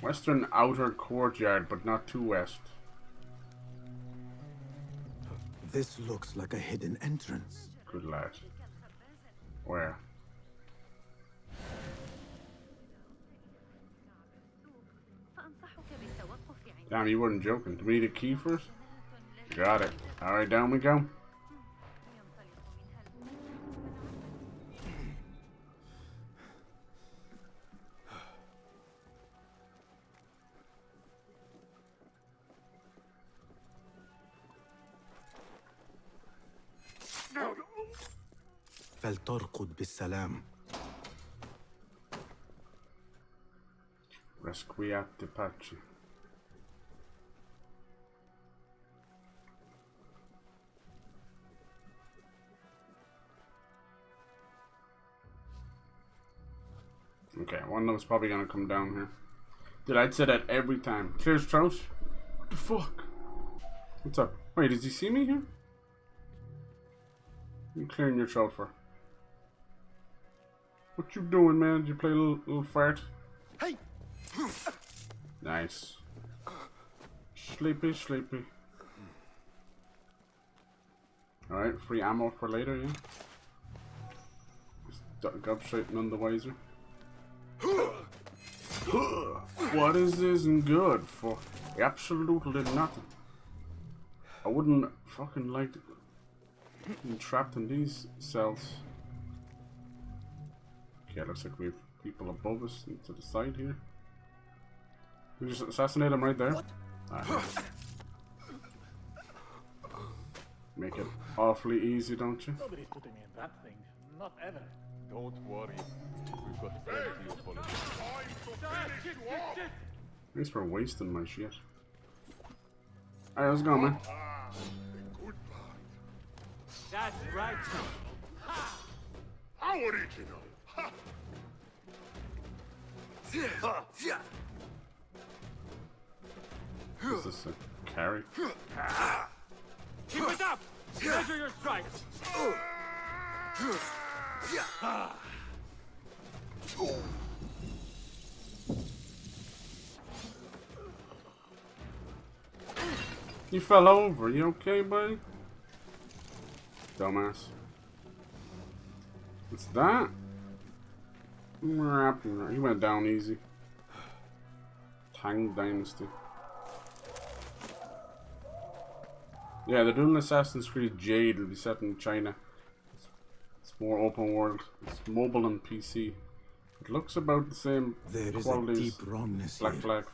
Western outer courtyard, but not too west. This looks like a hidden entrance. Good lad. Where? Damn, you weren't joking. Do we need a key first? Got it. Alright, down we go. فلترقد بالسلام. Resquiat pace. Okay, one of them's probably gonna come down here. Dude, I'd say that every time. Clears throat? What the fuck? What's up? Wait, does he see me here? What are you clearing your throat for? What you doing, man? Did you play a little fart? Hey! Nice. Sleepy, sleepy. Alright, free ammo for later, yeah? Just gobshite none the wiser. What is this and good for? Absolutely nothing. I wouldn't fucking like to be trapped in these cells. Okay, looks like we have people above us and to the side here. We just assassinate them right there. Make it awfully easy, don't you? Nobody's putting me in that thing. Not ever. Don't worry. We've got plenty of politics. At least we're wasting my shit. Alright, how's it going, man? That's right. How original. Is this a carry? Keep it up! Measure your strikes! You fell over. You okay, buddy? Dumbass. What's that? He went down easy. Tang Dynasty. Yeah, they're doing Assassin's Creed Jade. It'll be set in China. It's more open world. It's mobile and PC. It looks about the same There is quality a as deep wrongness Black here. Flag.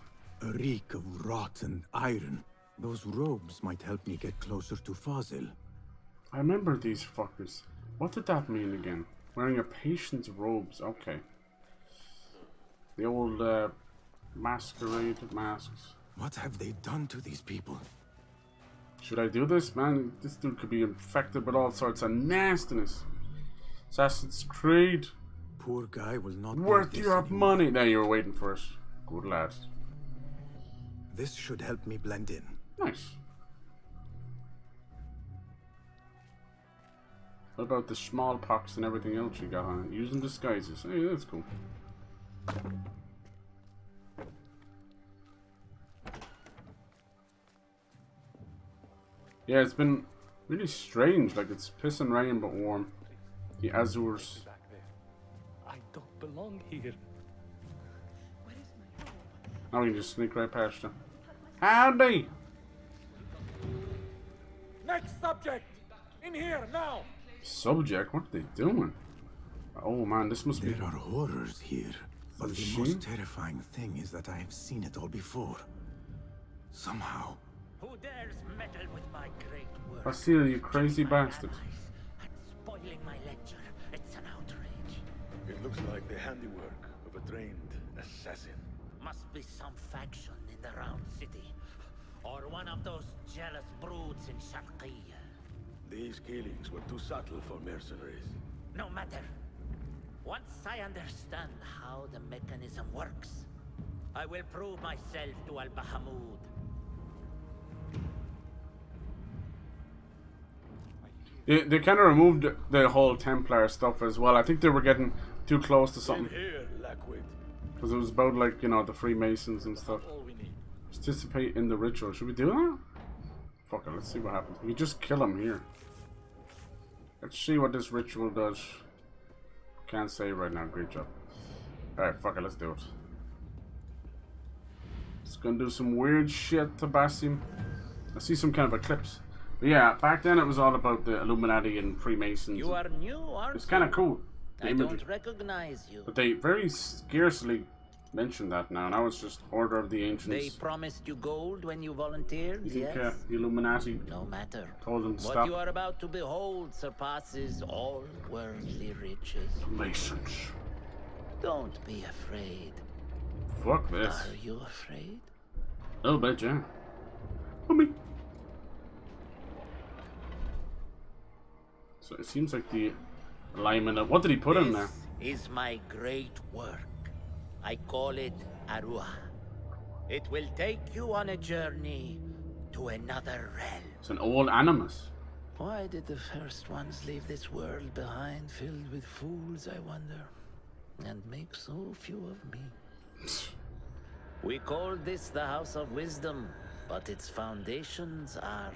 A reek of rotten iron. Those robes might help me get closer to Fazil. I remember these fuckers. What did that mean again? Wearing a patient's robes. Okay. The old masquerade masks. What have they done to these people? Should I do this? Man, this dude could be infected with all sorts of nastiness. Assassin's Creed. poor guy will not Worth need this your anymore. money. Now you were waiting for it. Good lad. This should help me blend in. Nice. What about the smallpox and everything else you got on it? Using disguises. Hey, that's cool. Yeah, it's been really strange. Like, it's pissing rain but warm. The Azures. I don't belong here. Now we can just sneak right past them. Howdy! Next subject! In here, now! Subject? What are they doing? Oh man, this must be... There are horrors here, but the machine? most terrifying thing is that I have seen it all before. Somehow. Who dares meddle with my great work? Basim, you crazy bastard. Spoiling my lecture. It's an outrage. It looks like the handiwork of a trained assassin. Must be some faction in the Round City. Or one of those jealous broods in Sharqiyya. These killings were too subtle for mercenaries. No matter. Once I understand how the mechanism works, I will prove myself to Al-Bahamud. They kind of removed the whole Templar stuff as well. I think they were getting too close to something. Because it was about, like, you know, the Freemasons and stuff. Participate in the ritual. Should we do that? Fuck it, let's see what happens. We just kill him here. Let's see what this ritual does. Can't say right now. Great job. Alright, fuck it, let's do it. It's gonna do some weird shit to Basim. I see some kind of eclipse. But yeah, back then it was all about the Illuminati and Freemasons. You are new, aren't It's kind of cool. I don't recognize you. But they very scarcely mention that now. Now it's just Order of the Ancients. They promised you gold when you volunteered, You think yes? the Illuminati No matter. told them to What stop? you are about to behold surpasses all worldly riches. Masons. Don't be afraid. Fuck this. Are you afraid? A little bit, yeah. Me. So it seems like the alignment of... What did he put in there? This is my great work. I call it Arua. It will take you on a journey to another realm. It's an old animus. Why did the first ones leave this world behind, filled with fools, I wonder, and make so few of me? We call this the House of Wisdom, but its foundations are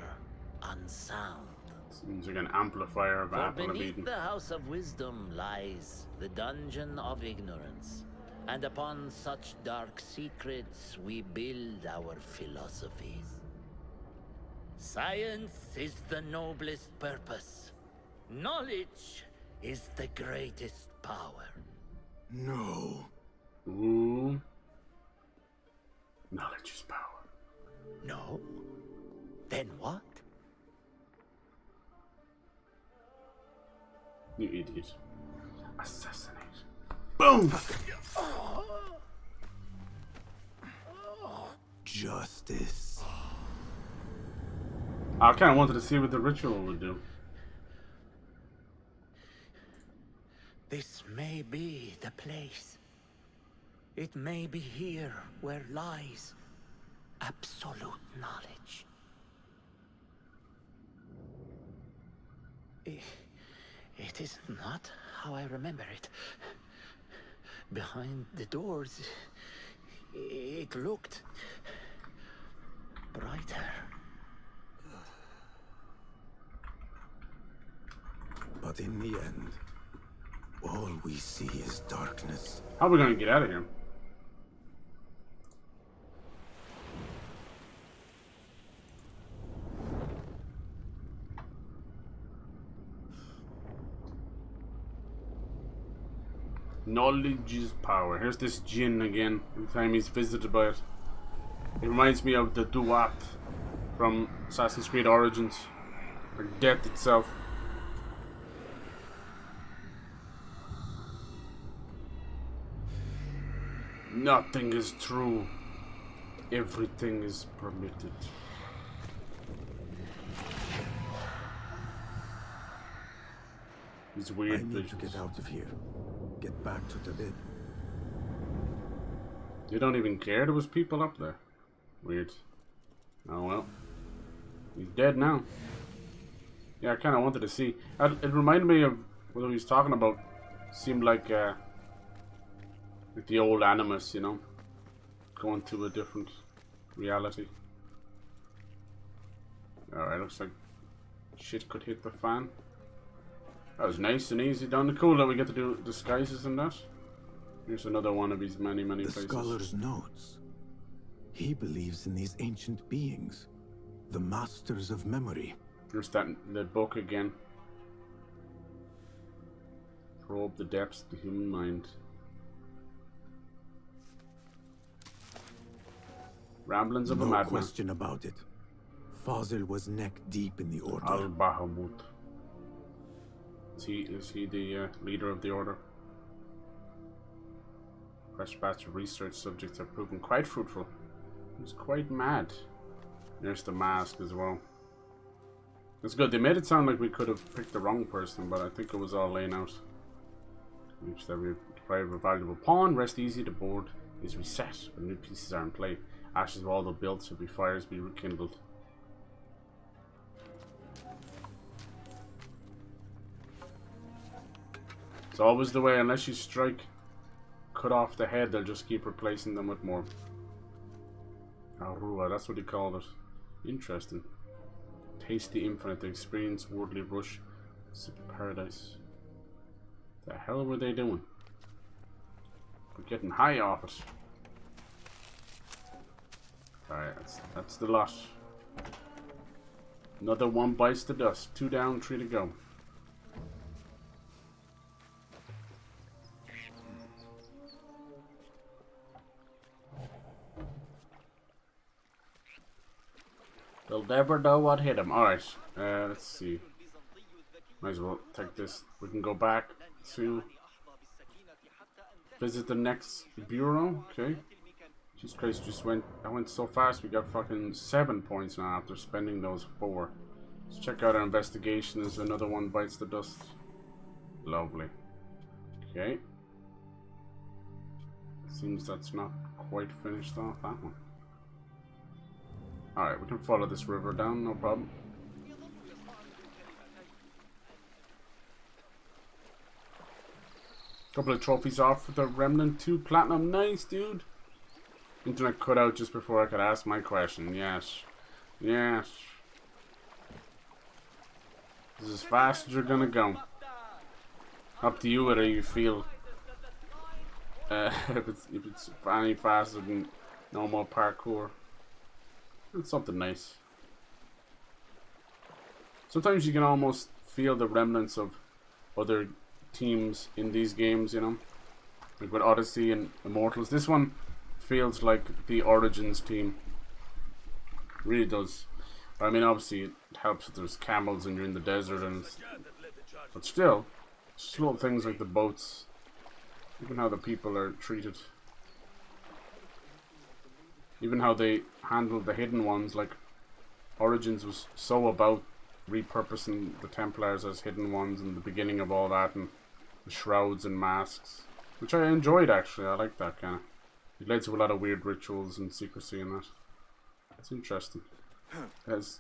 unsound. Seems like an amplifier of For Apple of beneath Eden. the House of Wisdom lies the Dungeon of Ignorance. And upon such dark secrets, we build our philosophies. Science is the noblest purpose. Knowledge is the greatest power. No. Ooh. Knowledge is power. No? Then what? You idiot. Assassinate. Boom! Justice. I kind of wanted to see what the ritual would do. This may be the place. It may be here where lies absolute knowledge. It is not how I remember it. Behind the doors, it looked brighter. But in the end, all we see is darkness. How are we gonna get out of here? Knowledge is power. Here's this djinn again. Every time he's visited by it. It reminds me of the Duat from Assassin's Creed Origins. Or death itself. Nothing is true. Everything is permitted. These weird I need to visions. get out of here. get back to Tibet. You don't even care there was people up there. Weird. Oh well. He's dead now. Yeah, I kind of wanted to see. It reminded me of what he was talking about. Seemed like the old Animus, you know, going to a different reality. Alright, looks like shit could hit the fan. That was nice and easy done. Cool that we get to do disguises and that. Here's another one of his many places. The scholar's notes. He believes in these ancient beings, the masters of memory. Here's the book again. Probe the depths of the human mind. Ramblings of a madman. No question about it. Fazil was neck deep in the order. Al-Bahamut. Is he the leader of the order? Fresh batch of research subjects have proven quite fruitful. He's quite mad. There's the mask as well. It's good. They made it sound like we could have picked the wrong person, but I think it was all laying out. Reached every deprive of a valuable pawn. Rest easy. The board is reset, but new pieces are in play. Ashes of all the built should be fires be rekindled. It's always the way. Unless you strike, cut off the head, they'll just keep replacing them with more. Arua, that's what he called it. Interesting. Taste the infinite, the experience, worldly rush, sip of paradise. The hell were they doing? We're getting high off it. Alright, that's the lot. Another one bites the dust. 2 down, 3 to go. They'll never know what hit him. Alright, let's see. Might as well take this. We can go back to visit the next bureau. Okay. Jesus Christ, I went so fast. We got fucking 7 points now after spending those 4. Let's check out our investigation. There's another one bites the dust. Lovely. Okay. Seems that's not quite finished off that one. Alright, we can follow this river down, no problem. Couple of trophies off with the Remnant 2 Platinum. Nice, dude. Internet cut out just before I could ask my question. Yes. Yes. This is as fast as you're gonna go. Up to you whether you feel if it's any faster than normal parkour. It's something nice. Sometimes you can almost feel the remnants of other teams in these games, you know, like with Odyssey and Immortals. This one feels like the Origins team. Really does. I mean, obviously it helps if there's camels and you're in the desert, but still, just little things like the boats, even how the people are treated. Even how they handled the hidden ones, like Origins was so about repurposing the Templars as hidden ones in the beginning of all that, and the shrouds and masks, which I enjoyed actually. I like that kind of. It led to a lot of weird rituals and secrecy in that. It's interesting. It has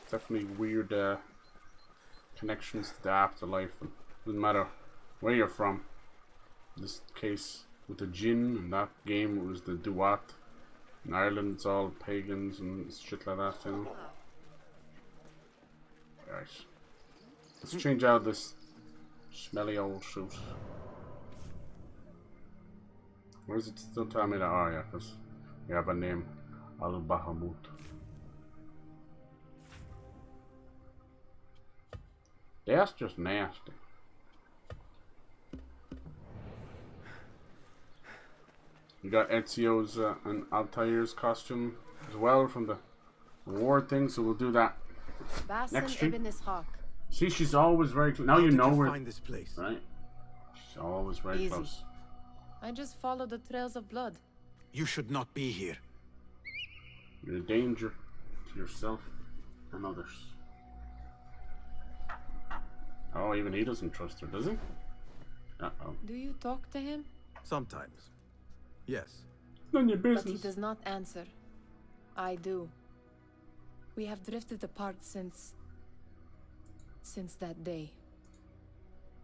definitely weird connections to the afterlife. And doesn't matter where you're from. In this case, with the Jinn, in that game it was the Duat. In Ireland it's all pagans and shit like that, you know. Right. Let's change out this smelly old suit. Where is it still telling me that? Oh yeah, because we have a name. Al-Bahamut. That's just nasty. We got Ezio's and Altair's costume as well from the award thing, so we'll do that next stream. See, she's always very close. Now you know where. Find this place? Right? She's always very Easy. close. I just follow the trails of blood. You should not be here. You're a danger to yourself and others. Oh, even he doesn't trust her, does he? Uh-oh. Do you talk to him? Sometimes. Yes. None of your But he business. does not answer. I do. We have drifted apart since that day.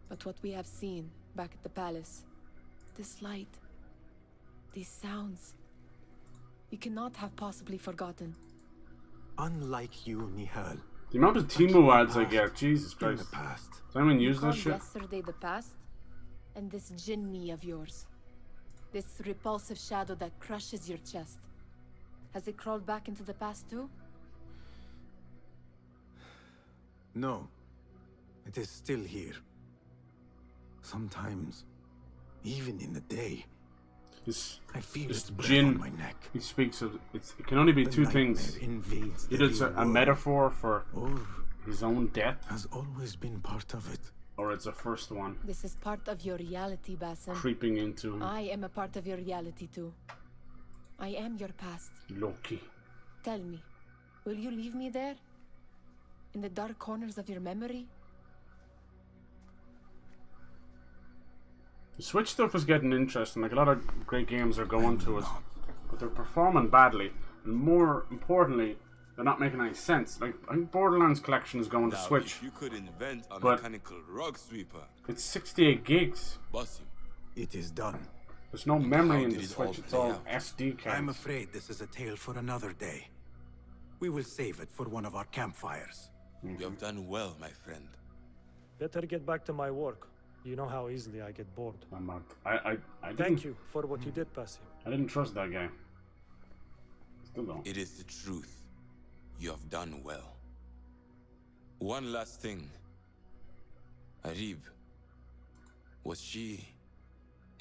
But what we have seen back at the palace, this light, these sounds, we cannot have possibly forgotten. Unlike you, Nihal. The amount of Timu ads I get, Jesus Christ. In the past. Does anyone use You this shit? called yesterday the past, and this jinni of yours, this repulsive shadow that crushes your chest, has it crawled back into the past too? No. It is still here. Sometimes, even in the day, I feel its breath on my neck. He speaks of it can only be The two nightmare things. invades the Either it's real a world, metaphor for or his own death, has always been part of it. or it's a first one This is part of your reality, Basim. creeping into him. I am a part of your reality too. I am your past. Loki. Tell me, will you leave me there? In the dark corners of your memory? The Switch stuff is getting interesting. Like, a lot of great games are going to it, but they're performing badly, and more importantly, they're not making any sense. Like, I think Borderlands Collection is going to Now, Switch, if you could invent a but mechanical rug sweeper, it's 68 gigs. Basim, It is done. There's no memory how in did the it all Switch. It's play all out? SD cards. I'm afraid this is a tale for another day. We will save it for one of our campfires. you have done well, my friend. Better get back to my work. You know how easily I get bored. I'm not. I didn't, Thank you for what you did, Basim. I didn't trust that guy. Still don't. It is the truth. You have done well. One last thing. Arib, was she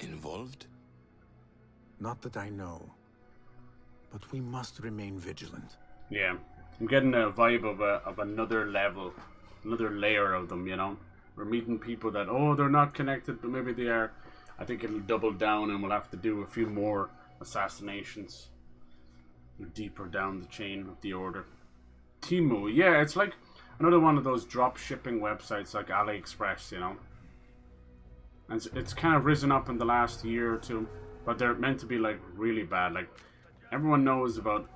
involved? Not that I know. But we must remain vigilant. Yeah, I'm getting a vibe of another level, another layer of them. You know, we're meeting people that they're not connected, but maybe they are. I think it'll double down, and we'll have to do a few more assassinations. Deeper down the chain of the order. Timu, yeah, it's like another one of those drop shipping websites like AliExpress, you know. And it's kind of risen up in the last year or two, but they're meant to be like really bad. Like, everyone knows about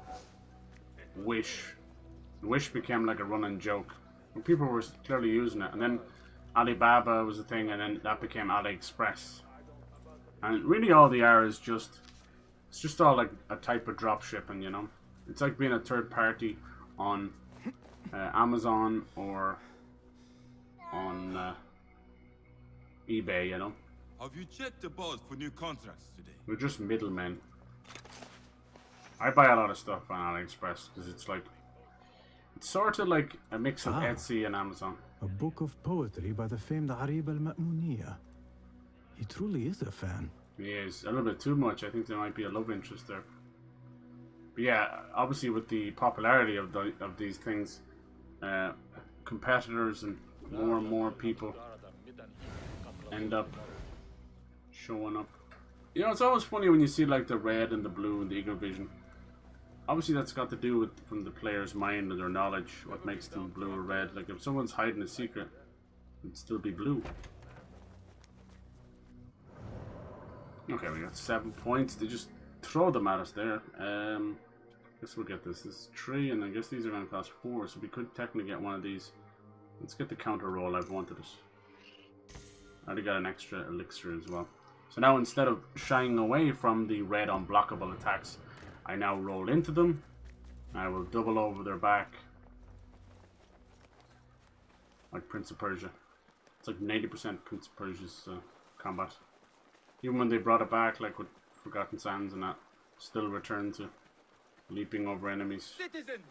Wish. Wish became like a running joke. And people were clearly using it, and then Alibaba was a thing, and then that became AliExpress. And really all they are is it's just all like a type of drop shipping, you know. It's like being a third party on Amazon or on eBay, you know. Have you checked the board for new contracts today? We're just middlemen. I buy a lot of stuff on AliExpress because it's sort of like a mix of Etsy and Amazon. A book of poetry by the famed Arib al-Ma'muniya. He truly is a fan. He is. A little bit too much. I think there might be a love interest there. But yeah, obviously with the popularity of these things, competitors and more people end up showing up. You know, it's always funny when you see like the red and the blue and the Eagle Vision. Obviously that's got to do with from the player's mind and their knowledge, what makes them blue or red. Like if someone's hiding a secret, it'd still be blue. Okay, we got 7 points. They just throw them at us there. Guess we'll get this. This is 3, and I guess these are going to cost 4, so we could technically get one of these. Let's get the counter roll. I've wanted it. I already got an extra elixir as well. So now instead of shying away from the red unblockable attacks, I now roll into them. I will double over their back. Like Prince of Persia. It's like 90% Prince of Persia's combat. Even when they brought it back, like with Forgotten Sands and that, still returned to leaping over enemies. Citizens,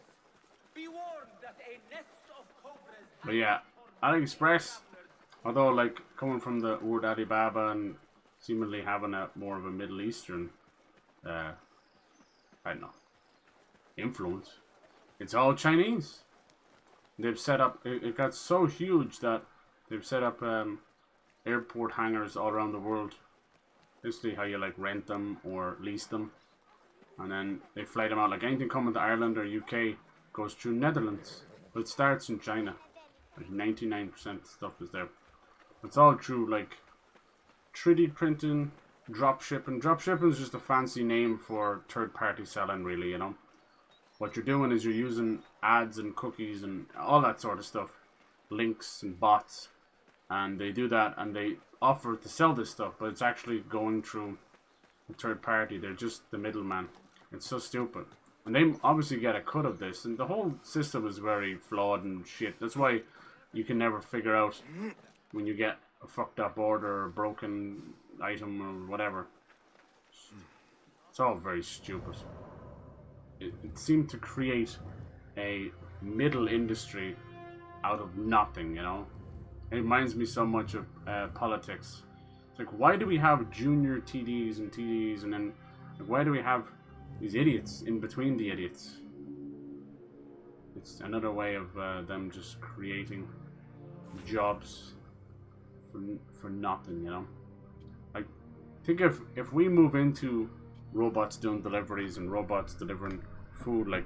be warned that a nest of cobras. But yeah, AliExpress, although like coming from the Ur Alibaba and seemingly having a more of a Middle Eastern, I don't know, influence, it's all Chinese. They've set up, it got so huge that they've set up airport hangars all around the world. Basically how you like rent them or lease them, and then they fly them out. Like anything coming to Ireland or UK goes through Netherlands, but it starts in China. Like 99% stuff is there. It's all through like 3D printing, drop shipping. Drop shipping is just a fancy name for third-party selling, really, you know. What you're doing is you're using ads and cookies and all that sort of stuff, links and bots, and they do that and they offer to sell this stuff, but it's actually going through a third party. They're just the middleman. It's so stupid. And they obviously get a cut of this, and the whole system is very flawed and shit. That's why you can never figure out when you get a fucked up order or a broken item or whatever. It's all very stupid. It seemed to create a middle industry out of nothing, you know. It reminds me so much of politics. It's like, why do we have junior TDs and TDs, and then like, why do we have these idiots in between the idiots? It's another way of them just creating jobs for nothing, you know. I think if we move into robots doing deliveries and robots delivering food, like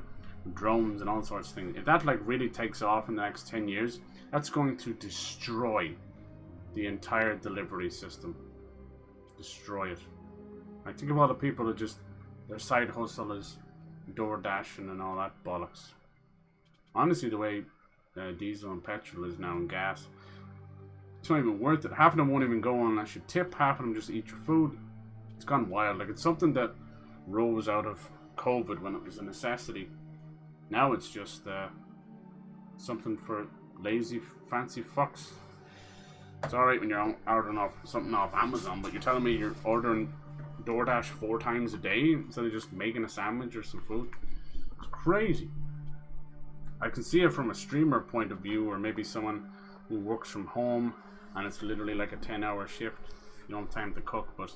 drones and all sorts of things, if that like really takes off in the next 10 years, that's going to destroy the entire delivery system. Destroy it. I think of all the people that just, their side hustle is door dashing and all that bollocks. Honestly, the way diesel and petrol is now and gas, it's not even worth it. Half of them won't even go on unless you tip. Half of them just eat your food. It's gone wild. Like, it's something that rose out of COVID when it was a necessity. Now it's just something for lazy, fancy fucks. It's alright when you're ordering something off Amazon, but you're telling me you're ordering DoorDash 4 times a day instead of just making a sandwich or some food? It's crazy. I can see it from a streamer point of view, or maybe someone who works from home and it's literally like a 10-hour shift. You don't have time to cook, but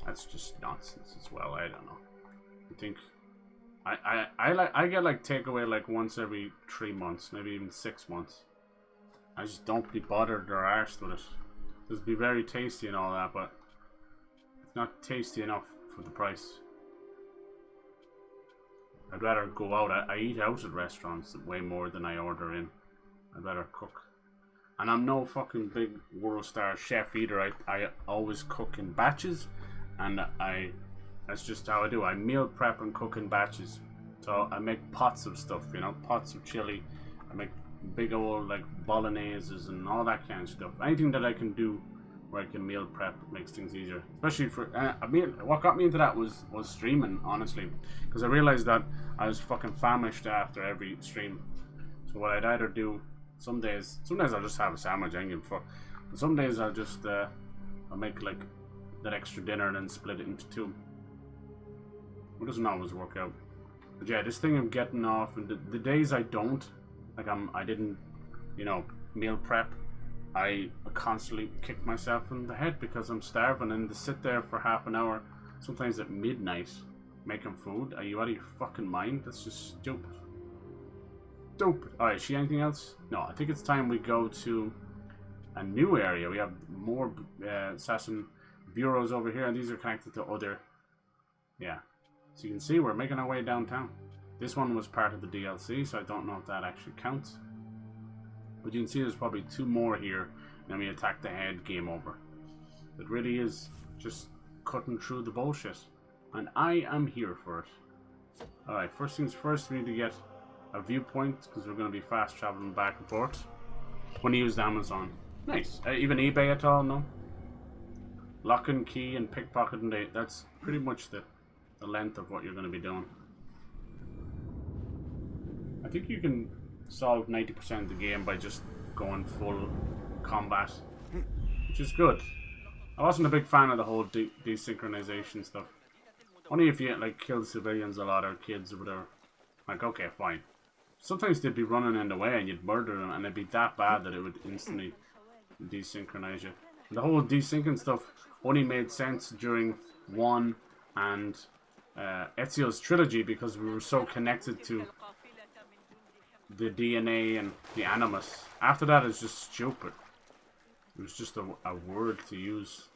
that's just nonsense as well. I don't know. I think I get like takeaway like once every 3 months, maybe even 6 months. I just don't be bothered or arsed with it. It'll be very tasty and all that, but it's not tasty enough for the price. I'd rather go out. I eat out at restaurants way more than I order in. I'd rather cook. And I'm no fucking big world star chef either. I always cook in batches, and that's just how I do. I meal prep and cook in batches. So I make pots of stuff, you know, pots of chili. I make big old like bologneses and all that kind of stuff. Anything that I can do where I can meal prep makes things easier. Especially for what got me into that was streaming, honestly, because I realized that I was fucking famished after every stream. So what I'd either do, some days I'll just have a sandwich, I ain't give a fuck. But some days I'll just I'll make like that extra dinner and then split it into 2. It doesn't always work out. But yeah, this thing of getting off, and the days I don't, like I didn't, you know, meal prep, I constantly kick myself in the head because I'm starving, and to sit there for half an hour, sometimes at midnight, making food. Are you out of your fucking mind? That's just stupid. Stupid. Alright, see anything else? No, I think it's time we go to a new area. We have more assassin bureaus over here, and these are connected to other. Yeah. So you can see we're making our way downtown. This one was part of the DLC, so I don't know if that actually counts. But you can see there's probably 2 more here, and then we attack the head, game over. It really is just cutting through the bullshit. And I am here for it. Alright, first things first, we need to get a viewpoint, because we're going to be fast traveling back and forth. When you used Amazon. Nice. Even eBay at all? No? Lock and key and pickpocketing, that's pretty much the length of what you're going to be doing. I think you can solve 90% of the game by just going full combat, which is good. I wasn't a big fan of the whole desynchronization stuff. Only if you like kill civilians a lot or kids or whatever. Like, okay, fine. Sometimes they'd be running in the way and you'd murder them, and it'd be that bad that it would instantly desynchronize you. And the whole desyncing stuff only made sense during 1 and Ezio's trilogy, because we were so connected to the DNA and the animus. After that, it's just stupid. It was just a word to use.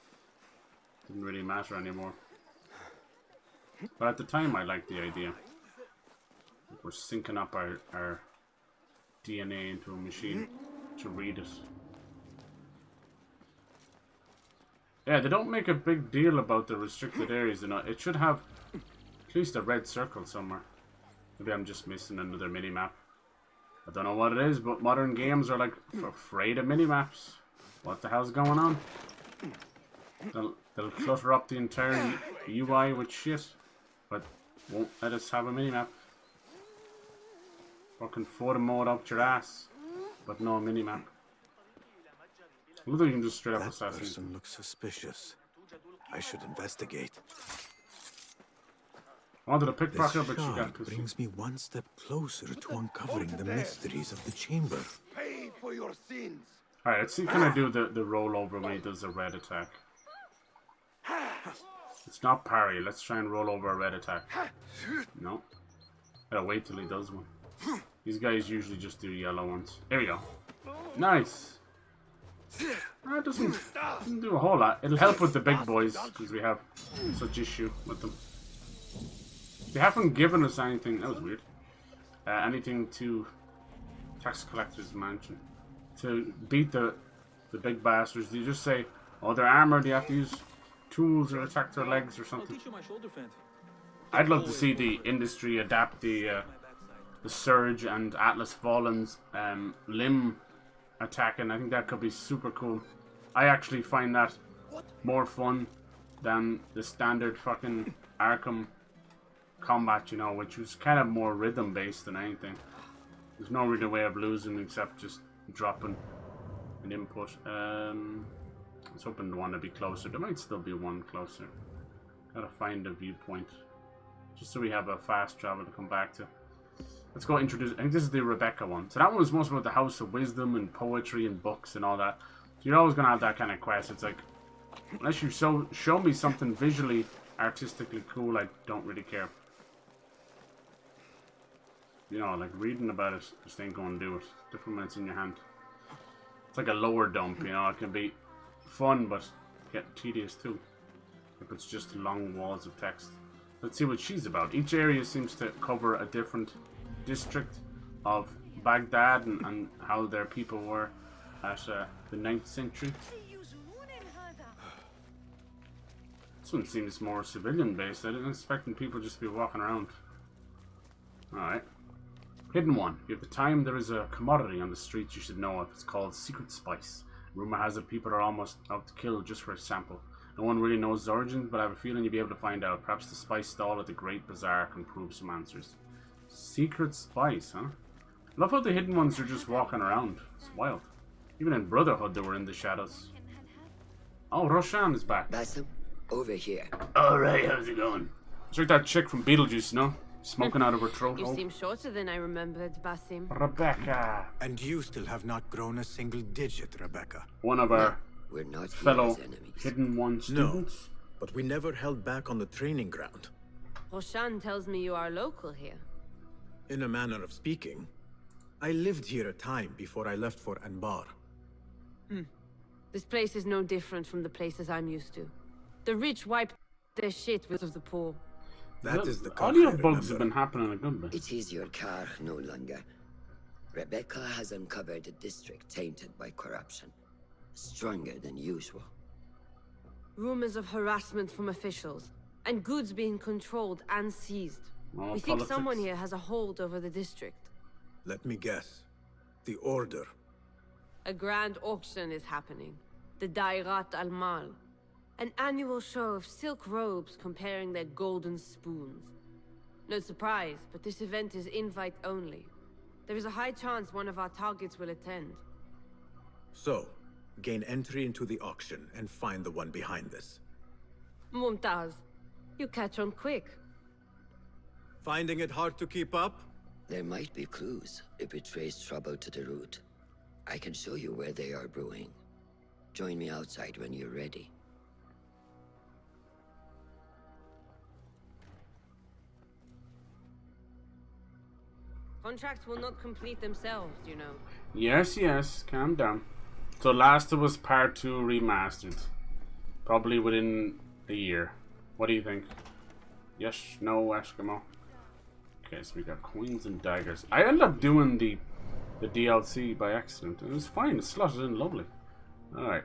Didn't really matter anymore. But at the time, I liked the idea. We're syncing up our DNA into a machine to read it. Yeah, they don't make a big deal about the restricted areas, you know. It should have at least a red circle somewhere. Maybe I'm just missing another mini-map. I don't know what it is, but modern games are like afraid of mini-maps. What the hell's going on? They'll clutter up the entire UI with shit, but won't let us have a mini-map. Fucking photo mode up your ass, but no mini-map. Look, you can just straight up assassinate. That person looks suspicious. I should investigate. I wanted to pickpocket, but she shard got pussy. brings me one step closer to uncovering the mysteries of the chamber. Pay for your sins. Alright, let's see, can I do the rollover when he does a red attack? It's not parry, let's try and roll over a red attack. No. Gotta wait till he does one. These guys usually just do yellow ones. There we go. Nice! It doesn't do a whole lot. It'll help with the big boys, because we have such issue with them. They haven't given us anything, that was weird. Anything to tax collector's mansion. To beat the big bastards, they just say, oh, they're armored, you have to use tools or attack their legs or something. I'd love to see the industry adapt the Surge and Atlas Fallen's limb attacking. I think that could be super cool. I actually find that more fun than the standard fucking Arkham combat, you know, which was kind of more rhythm based than anything. There's no real way of losing except just dropping an input. I was hoping the one to be closer. There might still be one closer. Gotta find a viewpoint. Just so we have a fast travel to come back to. Let's go introduce. I think this is the Rebecca one. So that one was most about the House of Wisdom and poetry and books and all that. So you're always gonna have that kind of quest. It's like, unless you show me something visually, artistically cool, I don't really care. You know, like reading about it, just ain't gonna do it. Different when it's in your hand. It's like a lower dump, you know. It can be fun, but get tedious too if it's just long walls of text. Let's see what she's about. Each area seems to cover a different district of Baghdad and how their people were at the 9th century. This one seems more civilian based. I didn't expect people just to be walking around. Alright. Hidden one. If you have the time, there is a commodity on the streets you should know of. It's called secret spice. Rumor has it people are almost out to kill just for a sample. No one really knows its origins, but I have a feeling you'll be able to find out. Perhaps the spice stall at the Great Bazaar can prove some answers. Secret spice, huh? Love how the hidden ones are just walking around. It's wild. Even in Brotherhood, they were in the shadows. Oh, Roshan is back. Basim, over here. Alright, how's it going? It's like that chick from Beetlejuice, no? Smoking out of her throat. You seem shorter than I remembered, Basim. Rebecca. And you still have not grown a single digit, Rebecca. One of our We're not fellow hidden one students. No, but we never held back on the training ground. Roshan tells me you are local here. In a manner of speaking, I lived here a time before I left for Anbar. This place is no different from the places I'm used to. The rich wipe their shit with the poor. That is the audio bugs have been happening a good bit. It is your car no longer. Rebecca has uncovered a district tainted by corruption. Stronger than usual. Rumors of harassment from officials, and goods being controlled and seized. We think someone here has a hold over the district. Let me guess. The Order. A grand auction is happening. The Dairat al-Mal. An annual show of silk robes comparing their golden spoons. No surprise, but this event is invite only. There is a high chance one of our targets will attend. So, gain entry into the auction and find the one behind this. Mumtaz, you catch on quick. Finding it hard to keep up? There might be clues if we trace trouble to the root. I can show you where they are brewing. Join me outside when you're ready. Contracts will not complete themselves, you know. Yes, yes, calm down. So Last of Us Part 2 remastered. Probably within a year. What do you think? Yes, no, Eskimo. Okay, so we got coins and daggers. I ended up doing the DLC by accident. It was fine, it slotted in lovely. Alright.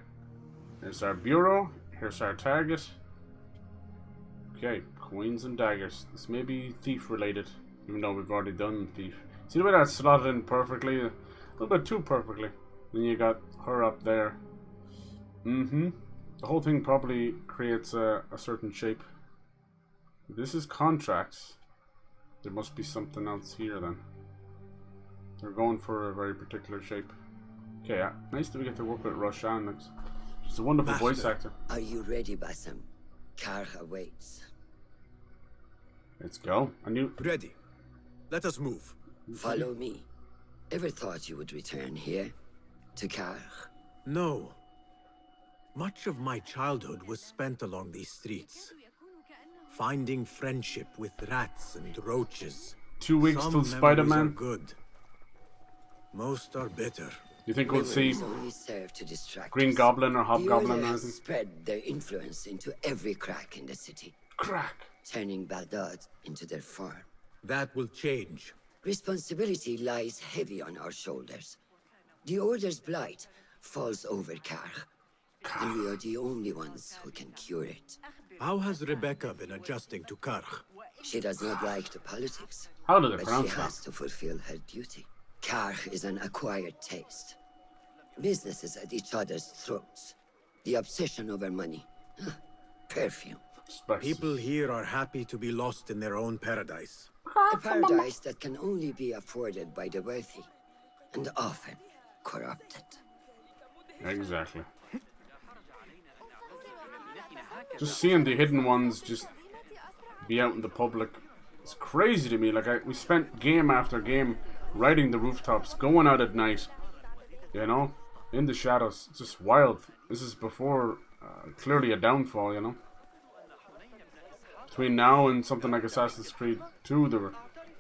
There's our bureau. Here's our target. Okay, coins and daggers. This may be thief related, even though we've already done thief. See the way that's slotted in perfectly? A little bit too perfectly. Then you got her up there. The whole thing probably creates a certain shape. This is contracts. There must be something else here then. They're going for a very particular shape. Okay, yeah. Nice that we get to work with ROSHAN. She's a wonderful voice actor. Are you ready, Basim? Karh awaits. Let's go. Ready. Let us move. Follow me. Ever thought you would return here? To Karh? No. Much of my childhood was spent along these streets. Finding friendship with rats and roaches. 2 weeks till Spider-Man. Good. Most are bitter. You think we'll see only serve to distract Green us. Goblin or Hobgoblin The or Order has anything? spread their influence into every crack in the city. Crack. Turning Baghdad into their farm. That will change. Responsibility lies heavy on our shoulders. The Order's blight falls over Karh, and we are the only ones who can cure it. How has Rebecca been adjusting to Karh? She does not like the politics. How do they but pronounce she that? has to fulfill her duty. Karh is an acquired taste. Businesses at each other's throats. The obsession over money. Perfume. People here are happy to be lost in their own paradise. A paradise that can only be afforded by the wealthy, and often corrupted. Exactly. Just seeing the hidden ones just be out in the public, it's crazy to me. Like, we spent game after game riding the rooftops, going out at night, you know, in the shadows. It's just wild. This is before clearly a downfall, you know. Between now and something like Assassin's Creed 2, they were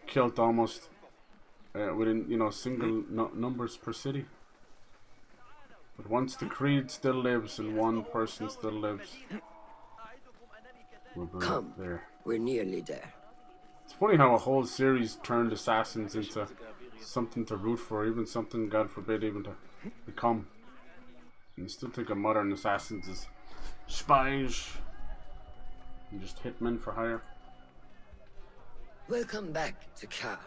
killed almost within, you know, single numbers per city. But once the creed still lives and one person still lives, Come, we're nearly there. It's funny how a whole series turned assassins into something to root for, even something, God forbid, even to become. And you still think of modern assassins as spies and just hitmen for hire. Welcome back to Karh.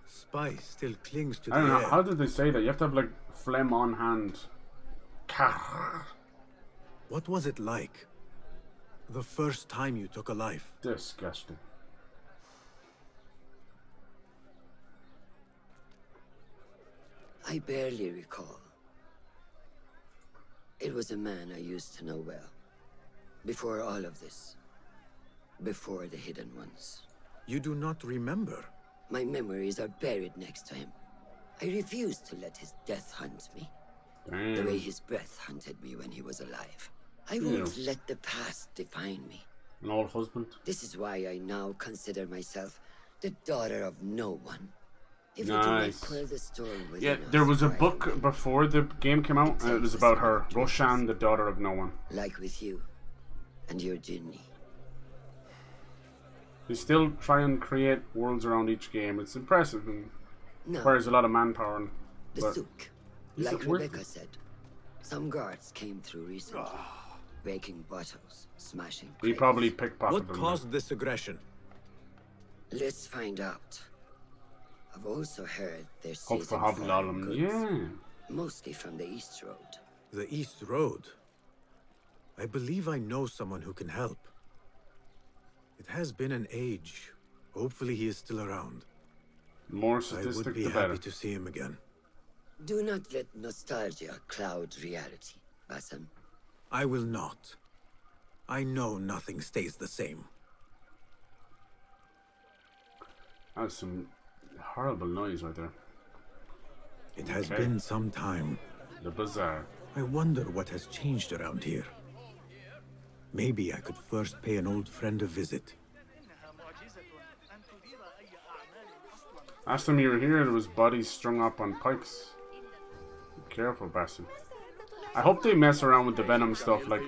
Spice still clings to I don't the know, air. how did they say that? You have to have like phlegm on hand. What was it like? The first time you took a life? Disgusting. I barely recall. It was a man I used to know well. Before all of this. Before the Hidden Ones. You do not remember? My memories are buried next to him. I refuse to let his death hunt me. Damn. The way his breath hunted me when he was alive. I won't let the past define me. An old husband. This is why I now consider myself the daughter of no one. If Nice. I do not quell the storm within Yeah, us, there was a book before the game came out, and it was about her, Roshan, the daughter of no one. like with you and your Jinni. They still try and create worlds around each game. It's impressive and No. requires a lot of manpower. And, The but souk. is Like it worth Rebecca said, some guards came through recently, breaking bottles, smashing We crates. probably pickpocketed What them. caused this aggression? Let's find out. I've also heard they're Hope for seizing Hobgoblin, foreign goods, yeah. mostly from the East Road. The East Road. I believe I know someone who can help. It has been an age. Hopefully he is still around. The more I sadistic, would be the happy better. to see him again. Do not let nostalgia cloud reality, Basim. I will not. I know nothing stays the same. That was some horrible noise right there. It has Okay. been some time. The bazaar. I wonder what has changed around here. Maybe I could first pay an old friend a visit. Last time you were here, there was bodies strung up on pikes. Be careful, Basim. I hope they mess around with the venom stuff, like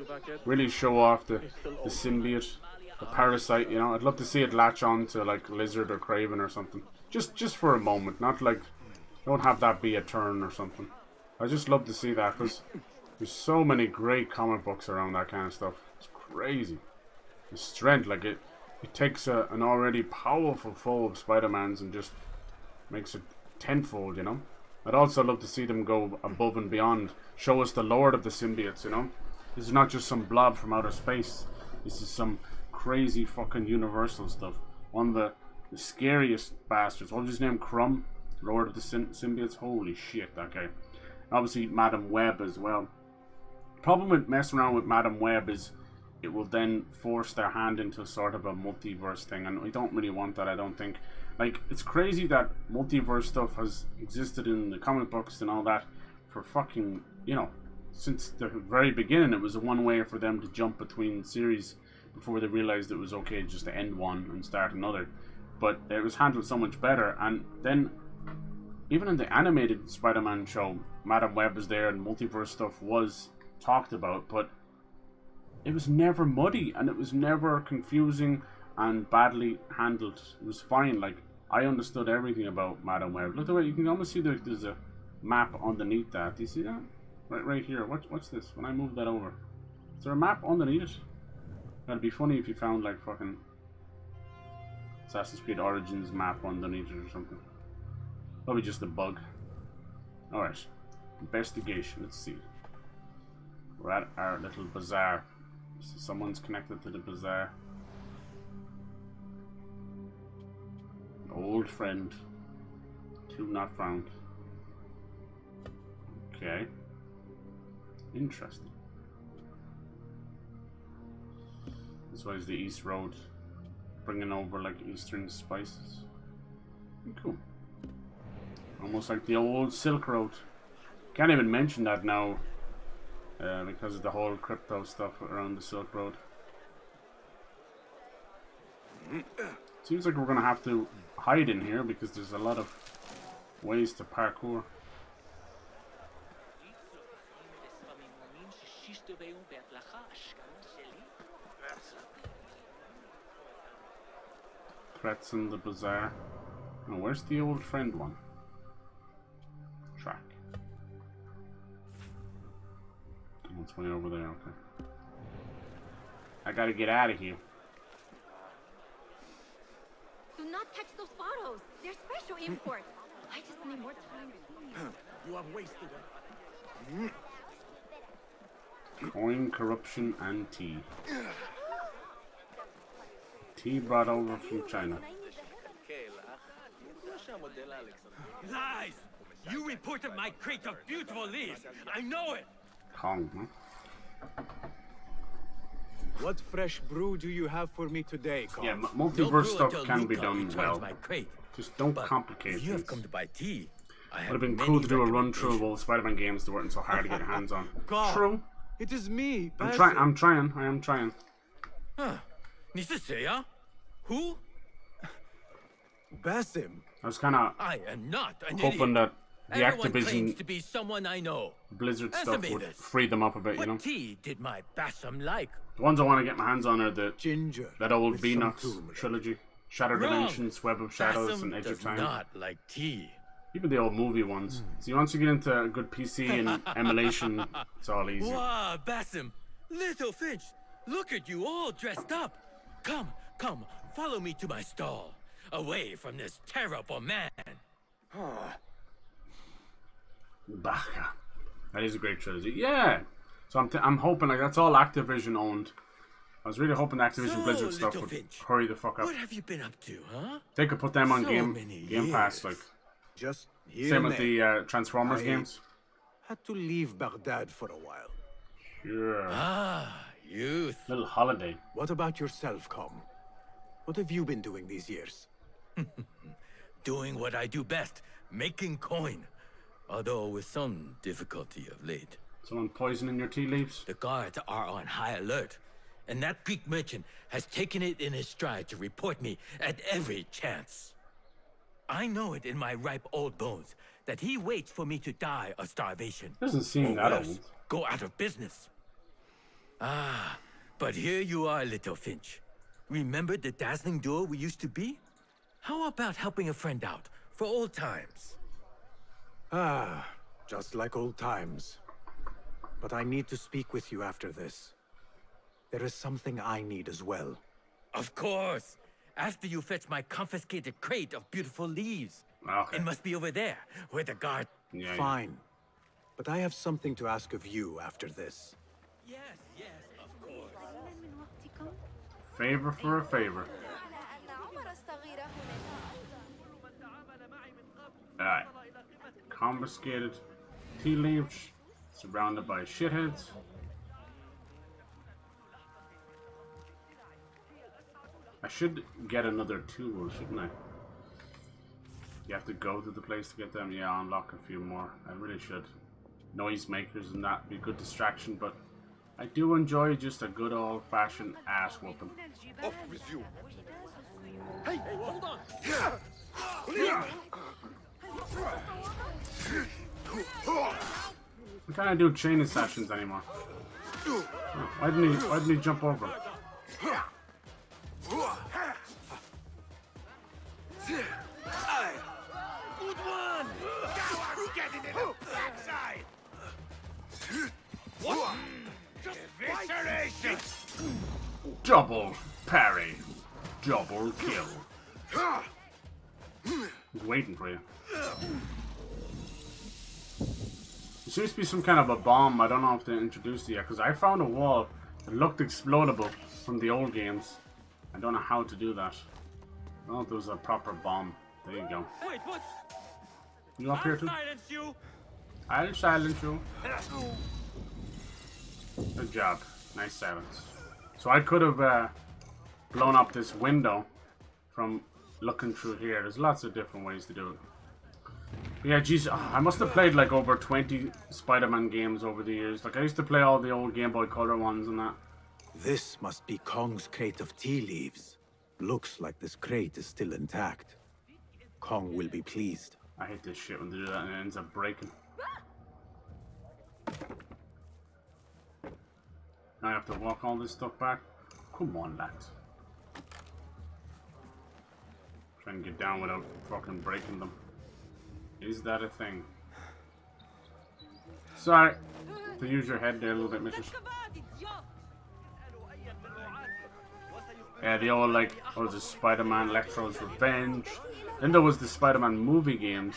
really show off the symbiote, the parasite. You know, I'd love to see it latch on to like Lizard or Craven or something. Just for a moment, not like don't have that be a turn or something. I just love to see that because there's so many great comic books around that kind of stuff. It's crazy. The strength, like it takes an already powerful foe of Spider-Man's and just makes it tenfold, you know. I'd also love to see them go above and beyond, show us the lord of the symbiotes, you know. This is not just some blob from outer space. This is some crazy fucking universal stuff. One of the scariest bastards. What was his name? Crumb? Lord of the symbiotes? Holy shit, that guy. Obviously, Madam Web as well. Problem with messing around with Madam Web is it will then force their hand into sort of a multiverse thing, and we don't really want that, I don't think. Like, it's crazy that multiverse stuff has existed in the comic books and all that for fucking, you know, since the very beginning. It was one way for them to jump between series before they realized it was okay just to end one and start another. But it was handled so much better, and then even in the animated Spider-Man show, Madam Web was there and multiverse stuff was talked about, but it was never muddy and it was never confusing and badly handled. It was fine. Like, I understood everything about Madam Web. Look the way you can almost see there's a map underneath that. Do you see that? Right here. What's this? When I move that over, is there a map underneath it? That'd be funny if you found like fucking Assassin's Creed Origins map underneath it or something. Probably just a bug. Alright. Investigation. Let's see. We're at our little bazaar. So someone's connected to the bazaar. Old friend. Two not found. Okay. Interesting. This way is the East Road. Bringing over like Eastern spices. Cool. Almost like the old Silk Road. Can't even mention that now. Because of the whole crypto stuff around the Silk Road. Seems like we're gonna have to hide in here because there's a lot of ways to parkour. Threats in the bazaar. Oh, where's the old friend one? Track. Oh, it's way over there, okay. I gotta get out of here. Do not touch those bottles. They're special import. I just need more time. You have wasted it. Coin, corruption, and tea. Tea brought over from China. Lies! You reported my crate of beautiful leaves. I know it. Kong, huh? What fresh brew do you have for me today, Kong? Yeah, multiverse stuff can be done well. Just don't complicate You things. have come to buy tea. Would have been cool to do a run through of all Spider-Man games that weren't so hard to get your hands on. God, True. It is me, I'm Basim. trying. I am trying. Huh. 你是谁啊? Who? Basim. I was kind of I am not an hoping idiot. that the Everyone claims Activision to be someone I know. Blizzard Answer stuff me would this. free them up a bit, you know. What tea did my Basim like? The ones I want to get my hands on are the ginger, that old with Beanox some turmeric. trilogy, Shattered Wrong. Dimensions, Web of Shadows, Basim and Edge does of Time. not like tea. Even the old movie ones. See, once you get into a good PC and emulation, it's all easy. Wow, Basim, little Finch, look at you all dressed up. Come, follow me to my stall, away from this terrible man. Baka. That is a great trilogy. Yeah. So I'm hoping like that's all Activision owned. I was really hoping the Activision So, Blizzard stuff little would Finch, hurry the fuck up. What have you been up to, huh? They could put them on So Game many Pass, years. like. Just here Same and with there. the Transformers I games. Had to leave Baghdad for a while. Sure. Ah, youth. Little holiday. What about yourself, Com? What have you been doing these years? Doing what I do best, making coin. Although with some difficulty of late. Someone poisoning your tea leaves? The guards are on high alert. And that Greek merchant has taken it in his stride to report me at every chance. I know it in my ripe old bones that he waits for me to die of starvation. Doesn't seem Or that worse, old. Go out of business. Ah, but here you are, little Finch. Remember the dazzling duo we used to be? How about helping a friend out for old times? Ah, Just like old times. But I need to speak with you after this. There is something I need as well. Of course! After you fetch my confiscated crate of beautiful leaves. Okay. It must be over there, where the guard... Yeah, Fine. But I have something to ask of you after this. Yes, of course. Favor for a favor. Alright. Confiscated tea leaves, surrounded by shitheads. I should get another tool, shouldn't I? You have to go to the place to get them. Yeah, unlock a few more. I really should. Noisemakers and that be a good distraction, but I do enjoy just a good old-fashioned ass whooping. Off with you. Hey, hold on! We can't do training sessions anymore. Oh, why didn't he jump over? Good one! Get it in the backside! What? Evisceration! Double parry. Double kill. He's waiting for you. There seems to be some kind of a bomb. I don't know if they introduced it yet, because I found a wall that looked explodable from the old games. I don't know how to do that. I don't know if there was a proper bomb. There you go. Wait, what? You up here too? Silence you! I'll silence you. Good job. Nice silence. So I could have blown up this window from looking through here. There's lots of different ways to do it. But yeah, geez, I must have played like over 20 Spider-Man games over the years. Like I used to play all the old Game Boy Color ones and that. This must be Kong's crate of tea leaves. Looks like this crate is still intact. Kong will be pleased. I hate this shit when they do that and it ends up breaking. Now I have to walk all this stuff back. Come on, lads. Try and get down without fucking breaking them. Is that a thing? Sorry to use your head there a little bit, Mrs. Yeah, the old, like, what was it, Spider-Man, Electro's Revenge. Then there was the Spider-Man movie games,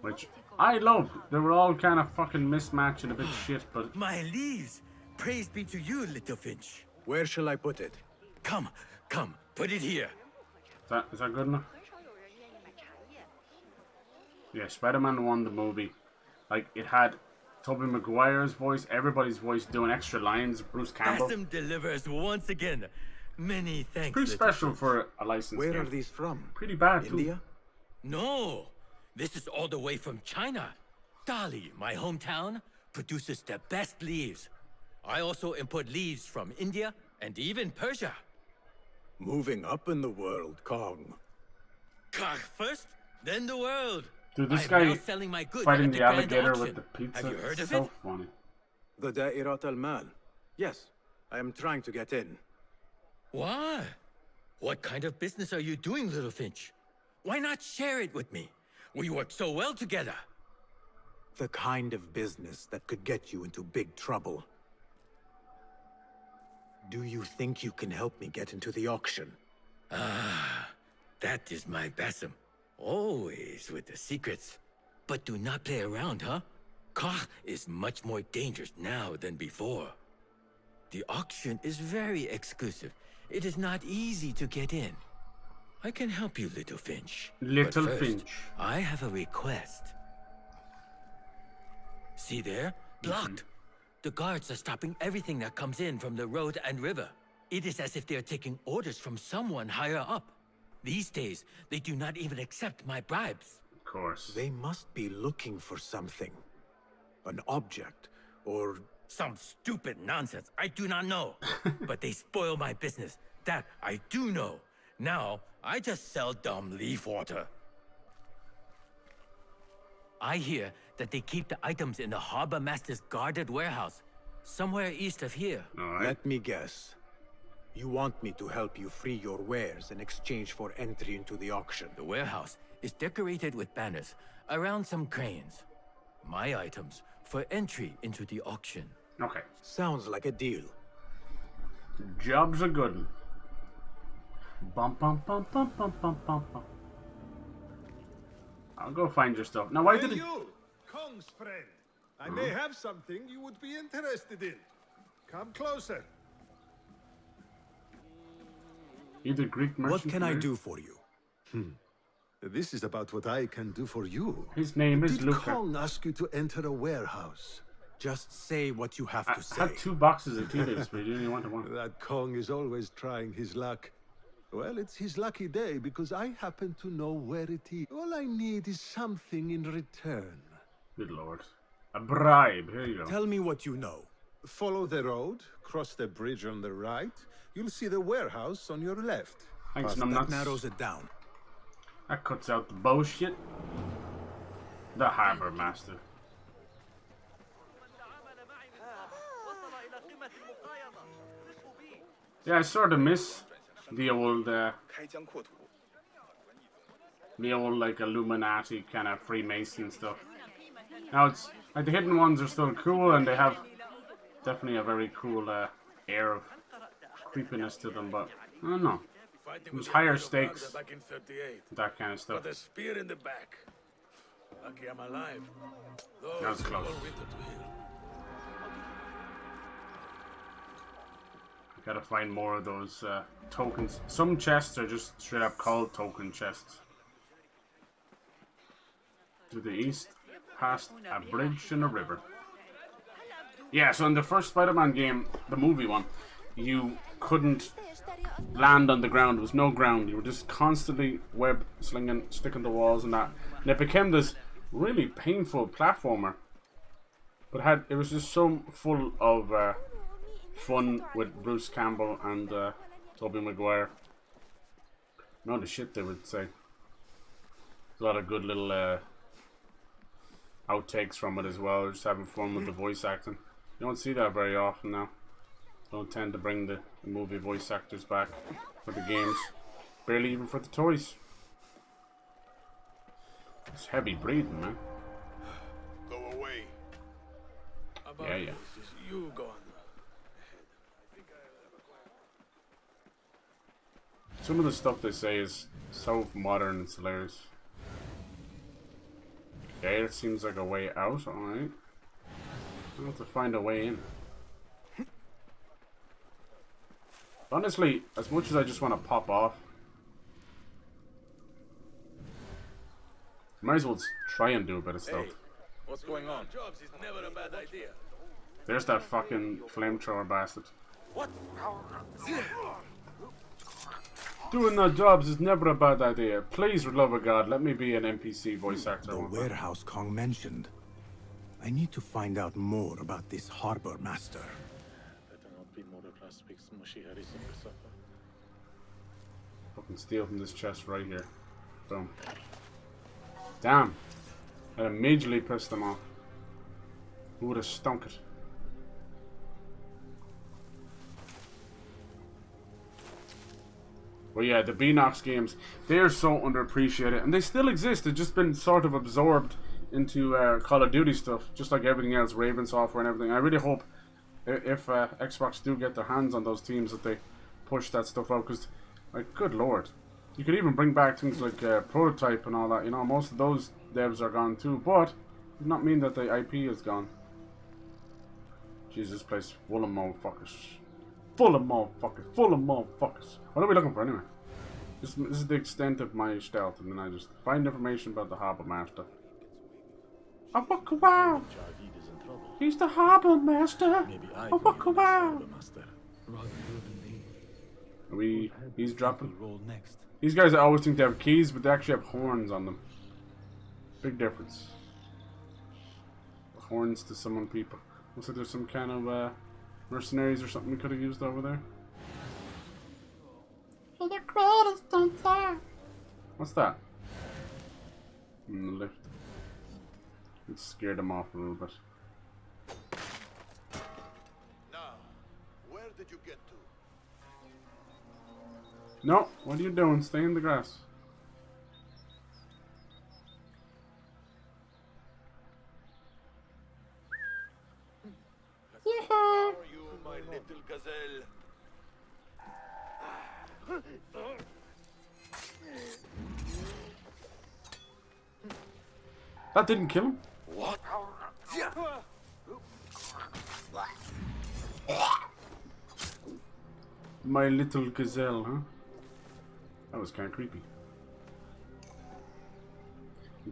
which I loved. They were all kind of fucking mismatched and a bit shit, but... My leaves! Praise be to you, little Finch. Where shall I put it? Come, put it here. Is that good enough? Yeah, Spider-Man 1, the movie. Like, it had Tobey Maguire's voice, everybody's voice doing extra lines, Bruce Campbell. Basim delivers once again. Many thanks. Pretty special for a licensed Where game. are these from? Pretty bad, India? too. No, this is all the way from China. Dali, my hometown, produces the best leaves. I also import leaves from India and even Persia. Moving up in the world, Kong. Kong first, then the world. Dude, this I'm guy now selling my goods fighting at the Grand alligator Auction. with the pizza. Have you heard it's of so it? funny. The Da'irat al-Mal. Yes, I am trying to get in. Why? What kind of business are you doing, little Finch? Why not share it with me? We work so well together. The kind of business that could get you into big trouble. Do you think you can help me get into the auction? Ah, that is my Basim. Always with the secrets. But do not play around, huh? Koch is much more dangerous now than before. The auction is very exclusive. It is not easy to get in. I can help you, little Finch. Little But first, Finch. I have a request. See there? Blocked. The guards are stopping everything that comes in from the road and river. It is as if they are taking orders from someone higher up. These days, they do not even accept my bribes. Of course. They must be looking for something. An object, or... Some stupid nonsense. I do not know. But they spoil my business. That I do know. Now, I just sell dumb leaf water. I hear that they keep the items in the harbor master's guarded warehouse, somewhere east of here. Let me guess. You want me to help you free your wares in exchange for entry into the auction. The warehouse is decorated with banners around some cranes. my items for entry into the auction. Okay. Sounds like a deal. Job's a good one. Bum bum bum bum bum bum bum bum. I'll go find your stuff. Now, why did it... you, Kong's friend. I may have something you would be interested in. Come closer. Either Greek merchant. What can I do for you? This is about what I can do for you. His name is Did Luca. Kong ask you to enter a warehouse? Just say what you have to say. I had 2 boxes of tea leaves, but you didn't want one. That Kong is always trying his luck. Well, it's his lucky day because I happen to know where it is. All I need is something in return. Good lord. A bribe. Here you go. Tell me what you know. Follow the road, cross the bridge on the right. You'll see the warehouse on your left. Thanks, That numbnuts. narrows it down. That cuts out the bullshit. The Harbor Master. Yeah, I sort of miss the old like Illuminati kind of Freemason stuff. Now it's like the hidden ones are still cool and they have definitely a very cool air of creepiness to them, but I don't know. There's higher stakes, that kind of stuff. With a spear in the back. Lucky I'm alive. That was close. I gotta find more of those tokens. Some chests are just straight up called token chests. To the east, past a bridge and a river. Yeah, so in the first Spider-Man game, the movie one, you couldn't land on the ground. There was no ground. You were just constantly web slinging, sticking to walls and that. And it became this really painful platformer. But it was just so full of fun with Bruce Campbell and Tobey Maguire. You know the shit they would say. There's a lot of good little outtakes from it as well. Just having fun with the voice acting. You don't see that very often now. Don't tend to bring the movie voice actors back for the games. Barely even for the toys. It's heavy breathing, man. Go away. Yeah, yeah. You go on. Some of the stuff they say is so modern, it's hilarious. Okay, it seems like a way out, alright. I'll have to find a way in. Honestly, as much as I just want to pop off, might as well try and do a bit of stuff. Hey, what's going on? Jobs is never a bad idea. There's that fucking flamethrower bastard. What? Doing the jobs is never a bad idea. Please, for the love of God, let me be an NPC voice actor. The warehouse Kong mentioned. I need to find out more about this harbor master. Fucking steal from this chest right here. Boom. Damn. That immediately pissed them off. Who would have stunk it? But yeah, the Beanox games, they're so underappreciated. And they still exist. They've just been sort of absorbed into Call of Duty stuff. Just like everything else, Raven software and everything. I really hope if Xbox do get their hands on those teams that they push that stuff out. Because, like, good lord. You could even bring back things like Prototype and all that. You know, most of those devs are gone too. But it does not mean that the IP is gone. Jesus, this place full of motherfuckers. Full of motherfuckers. Full of motherfuckers. What are we looking for anyway? This is the extent of my stealth, and then I just find information about the Harbor Master. Oh, walk wow! He's the Harbor Master! Oh, walk wow! He's dropping. These guys always think they have keys, but they actually have horns on them. Big difference. Horns to summon people. Looks like there's some kind of mercenaries or something we could have used over there. The crowd is on fire. What's that? In the lift. It scared them off a little bit. Now, where did you get to? No, what are you doing? Stay in the grass. little gazelle. That didn't kill him? What? My little gazelle, huh? That was kind of creepy.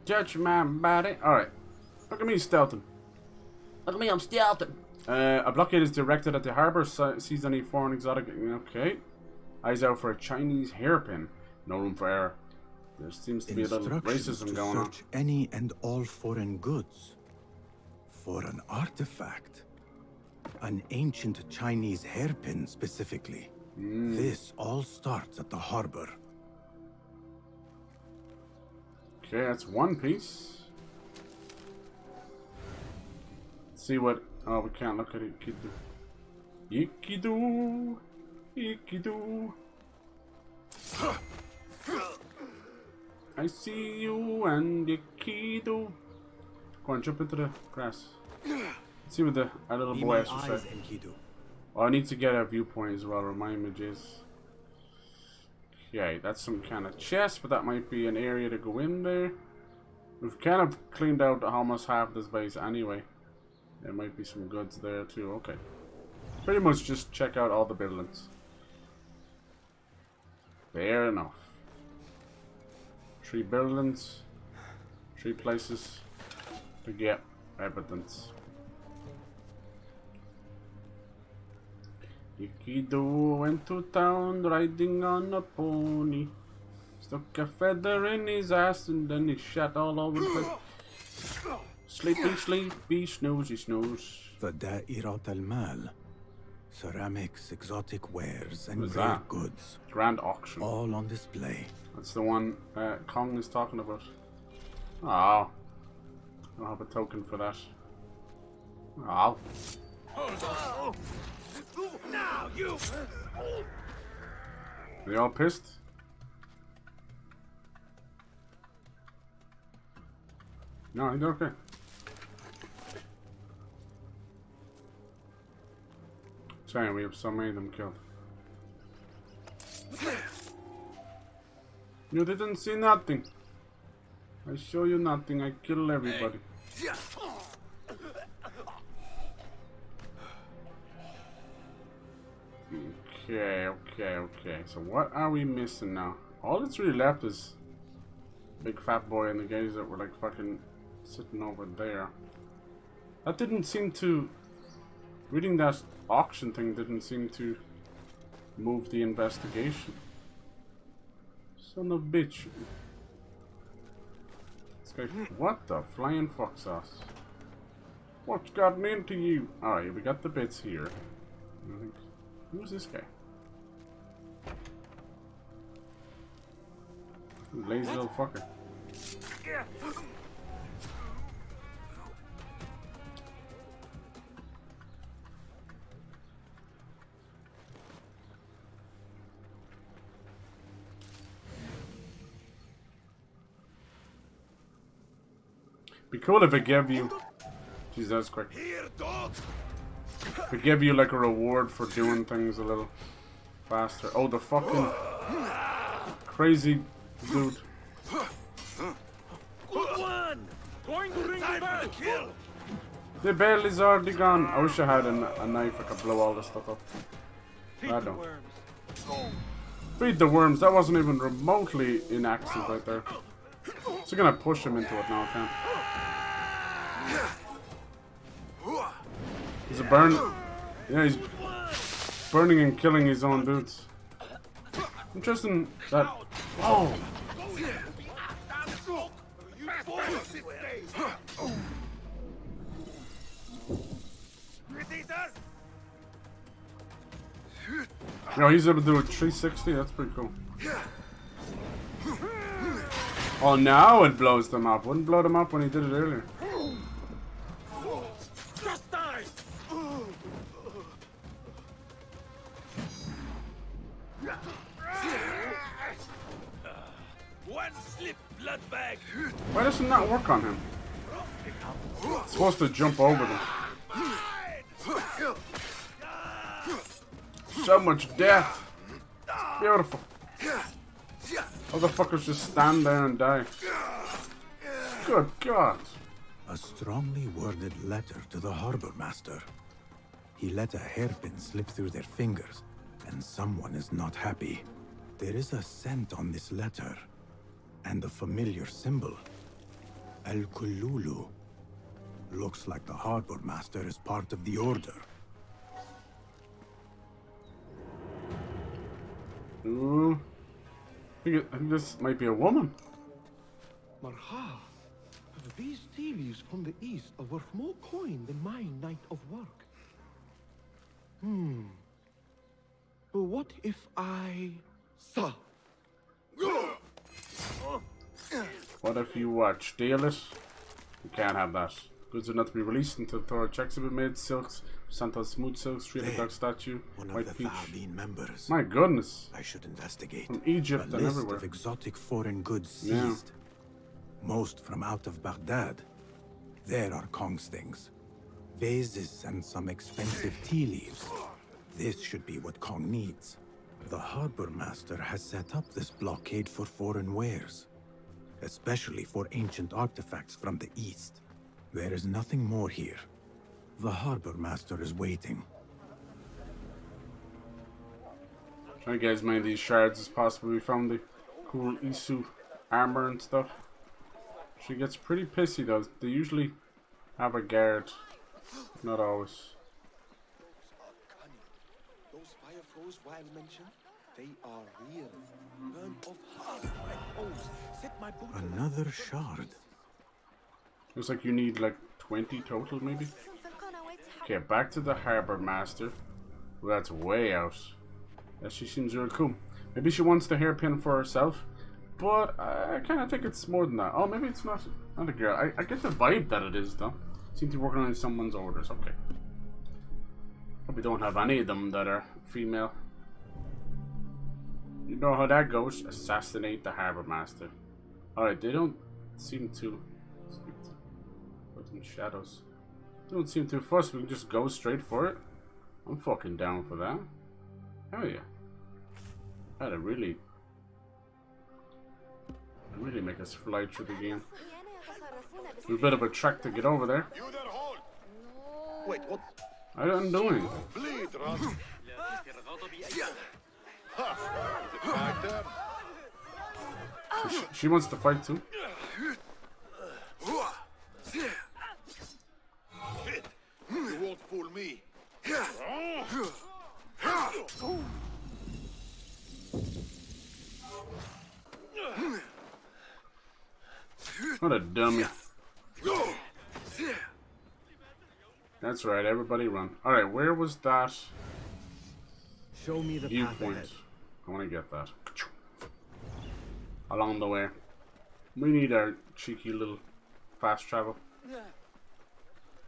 Touch my body. Alright. Look at me stealthing. Look at me, I'm stealthing. A blockade is directed at the harbor. Sees any foreign exotic. Okay. Eyes out for a Chinese hairpin. No room for error. There seems to be a little racism going on. Search any and all foreign goods. For an artifact. An ancient Chinese hairpin specifically. This all starts at the harbor. Okay, that's one piece. Let's see what... Oh, we can't look at it. Ikidu. Ikidu. I see you and Ikidu. Go on, jump into the grass. Let's see what our little boy has to say. Oh, I need to get a viewpoint as well. Remind me, Jizz. Okay, that's some kind of chest, but that might be an area to go in there. We've kind of cleaned out almost half this base anyway. There might be some goods there too. Okay. Pretty much just check out all the buildings. Fair enough. 3 buildings. 3 places to get evidence. Ikido went to town riding on a pony. Stuck a feather in his ass and then he shat all over the place. Sleepy, sleepy, snoozy, snooze. The Da'irat al-Mal. Ceramics, exotic wares, and What is rare that? goods. Grand auction. All on display. That's the one Kong is talking about. Oh. I don't have a token for that. Oh. Now you. Are they all pissed? No, they're okay. Sorry, we have so many of them killed. You didn't see nothing. I show you nothing. I kill everybody. Okay. So what are we missing now? All that's really left is Big Fat Boy and the guys that were like fucking sitting over there. That didn't seem to... Reading that auction thing didn't seem to move the investigation. Son of a bitch. This guy... What the flying fuck sauce? What's gotten into you? Alright, we got the bits here. I think... Who's this guy? Lazy little fucker. Be cool if it gave you... Jeez, that was quick. If it gave you like a reward for doing things a little faster. Oh, the fucking crazy dude. Good one. Going to ring the bell. Kill. The bell is already gone. I wish I had a knife I could blow all this stuff up. I don't. Feed the worms. That wasn't even remotely inactive right there. So gonna push him into it now, I can't. He's a burn. Yeah, he's burning and killing his own dudes. Interesting that. Oh! Yo, he's able to do a 360. That's pretty cool. Oh, now it blows them up. Wouldn't blow them up when he did it earlier. Just die. One slip, blood bag. Why does it not work on him? It's supposed to jump over them. So much death. Beautiful. Motherfuckers just stand there and die. Good God. A strongly worded letter to the harbor master. He let a hairpin slip through their fingers, and someone is not happy. There is a scent on this letter, and a familiar symbol. Al-Kululu. Looks like the harbor master is part of the order. Ooh. I think this might be a woman. Marha, these tea leaves from the east are worth more coin than my night of work. But what if I... Sir. What if you steal it? You can't have that. Goods are not to be released until thorough checks have been made. Silks, Santa's smooth silks, Street Dog statue, White Peach. Members. My goodness. I should investigate. From Egypt a and list everywhere. Of exotic foreign goods seized. Most from out of Baghdad. There are Kong's things. Vases and some expensive tea leaves. This should be what Kong needs. The harbor master has set up this blockade for foreign wares. Especially for ancient artifacts from the east. There is nothing more here. The harbor master is waiting. Trying to get as many of these shards as possible. We found the cool Isu armor and stuff. She gets pretty pissy though. They usually have a guard. Not always. Those fire flows Wild mentioned, they are real. Burn off hard my bones. Set my boot. Another shard. Looks like you need like 20 total maybe. Okay, back to the harbor master. Well, that's way out. Yeah, she seems really cool. Maybe she wants the hairpin for herself. But I kind of think it's more than that. Oh, maybe it's not a girl. I get the vibe that it is though. Seems to be working on someone's orders. Okay. Probably don't have any of them that are female. You know how that goes. Assassinate the harbor master. Alright, they don't seem to... What's in shadows? They don't seem too fussed. We can just go straight for it. I'm fucking down for that. Hell yeah. That'd really make us fly through the game. It's a bit of a trek to get over there. Wait, what? I am doing. Bleed, Ron. She wants to fight too. You won't fool me. What a dummy. That's right, everybody run. Alright, where was that Show me the viewpoint? I want to get that. Along the way. We need our cheeky little fast travel.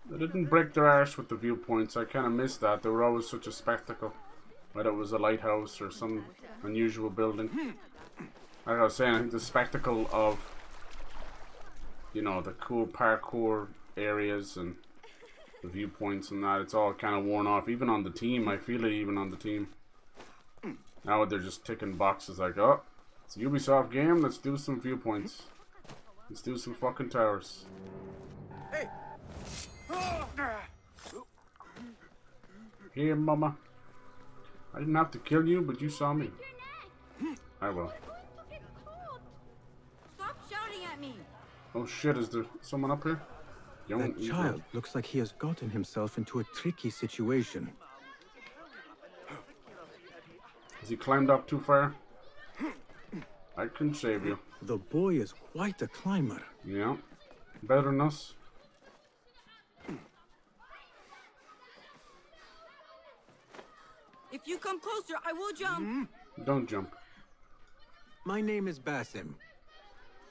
They didn't break their arse with the viewpoints. I kind of missed that. They were always such a spectacle. Whether it was a lighthouse or some unusual building. Like I was saying, I think the spectacle of, you know, the cool parkour areas and the viewpoints and that, it's all kind of worn off. Even on the team, I feel it even on the team. Now they're just ticking boxes like, oh, it's a Ubisoft game, let's do some viewpoints. Let's do some fucking towers. Hey. Here, mama. I didn't have to kill you, but you saw me. I will. Stop shouting at me. Oh shit, is there someone up here? That child looks like he has gotten himself into a tricky situation. Has he climbed up too far? I can save you. The boy is quite a climber. Yeah. Better than us. If you come closer, I will jump. Don't jump. My name is Basim.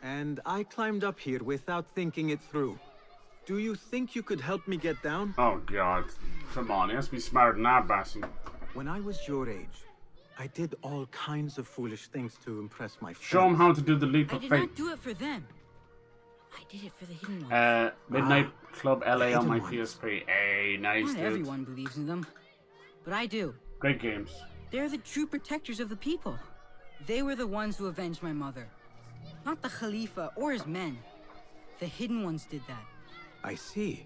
And I climbed up here without thinking it through. Do you think you could help me get down? Oh god. Come on, he has to be smarter than that, Basim. When I was your age, I did all kinds of foolish things to impress my friends. Show him how to do the leap of I did faith. not do it for them. I did it for the hidden ones. Midnight Club LA on my Hidden ones. PSP. Hey, nice, Not dude. everyone believes in them, but I do. Great games. They're the true protectors of the people. They were the ones who avenged my mother. Not the Khalifa or his men. The Hidden Ones did that. I see.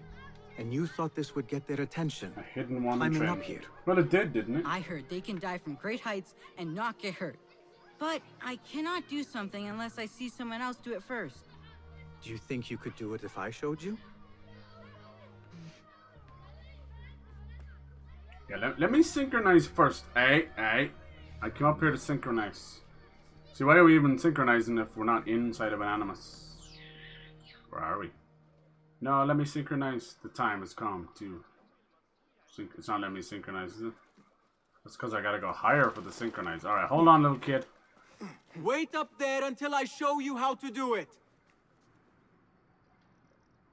And you thought this would get their attention. A hidden one climbing up here. Well, it did, didn't it? I heard they can die from great heights and not get hurt. But I cannot do something unless I see someone else do it first. Do you think you could do it if I showed you? Yeah, let me synchronize first. Hey. I came up here to synchronize. See, why are we even synchronizing if we're not inside of an animus? Where are we? No, let me synchronize. The time has come to... It's not letting me synchronize, is it? That's because I gotta go higher for the synchronize. Alright, hold on, little kid. Wait up there until I show you how to do it.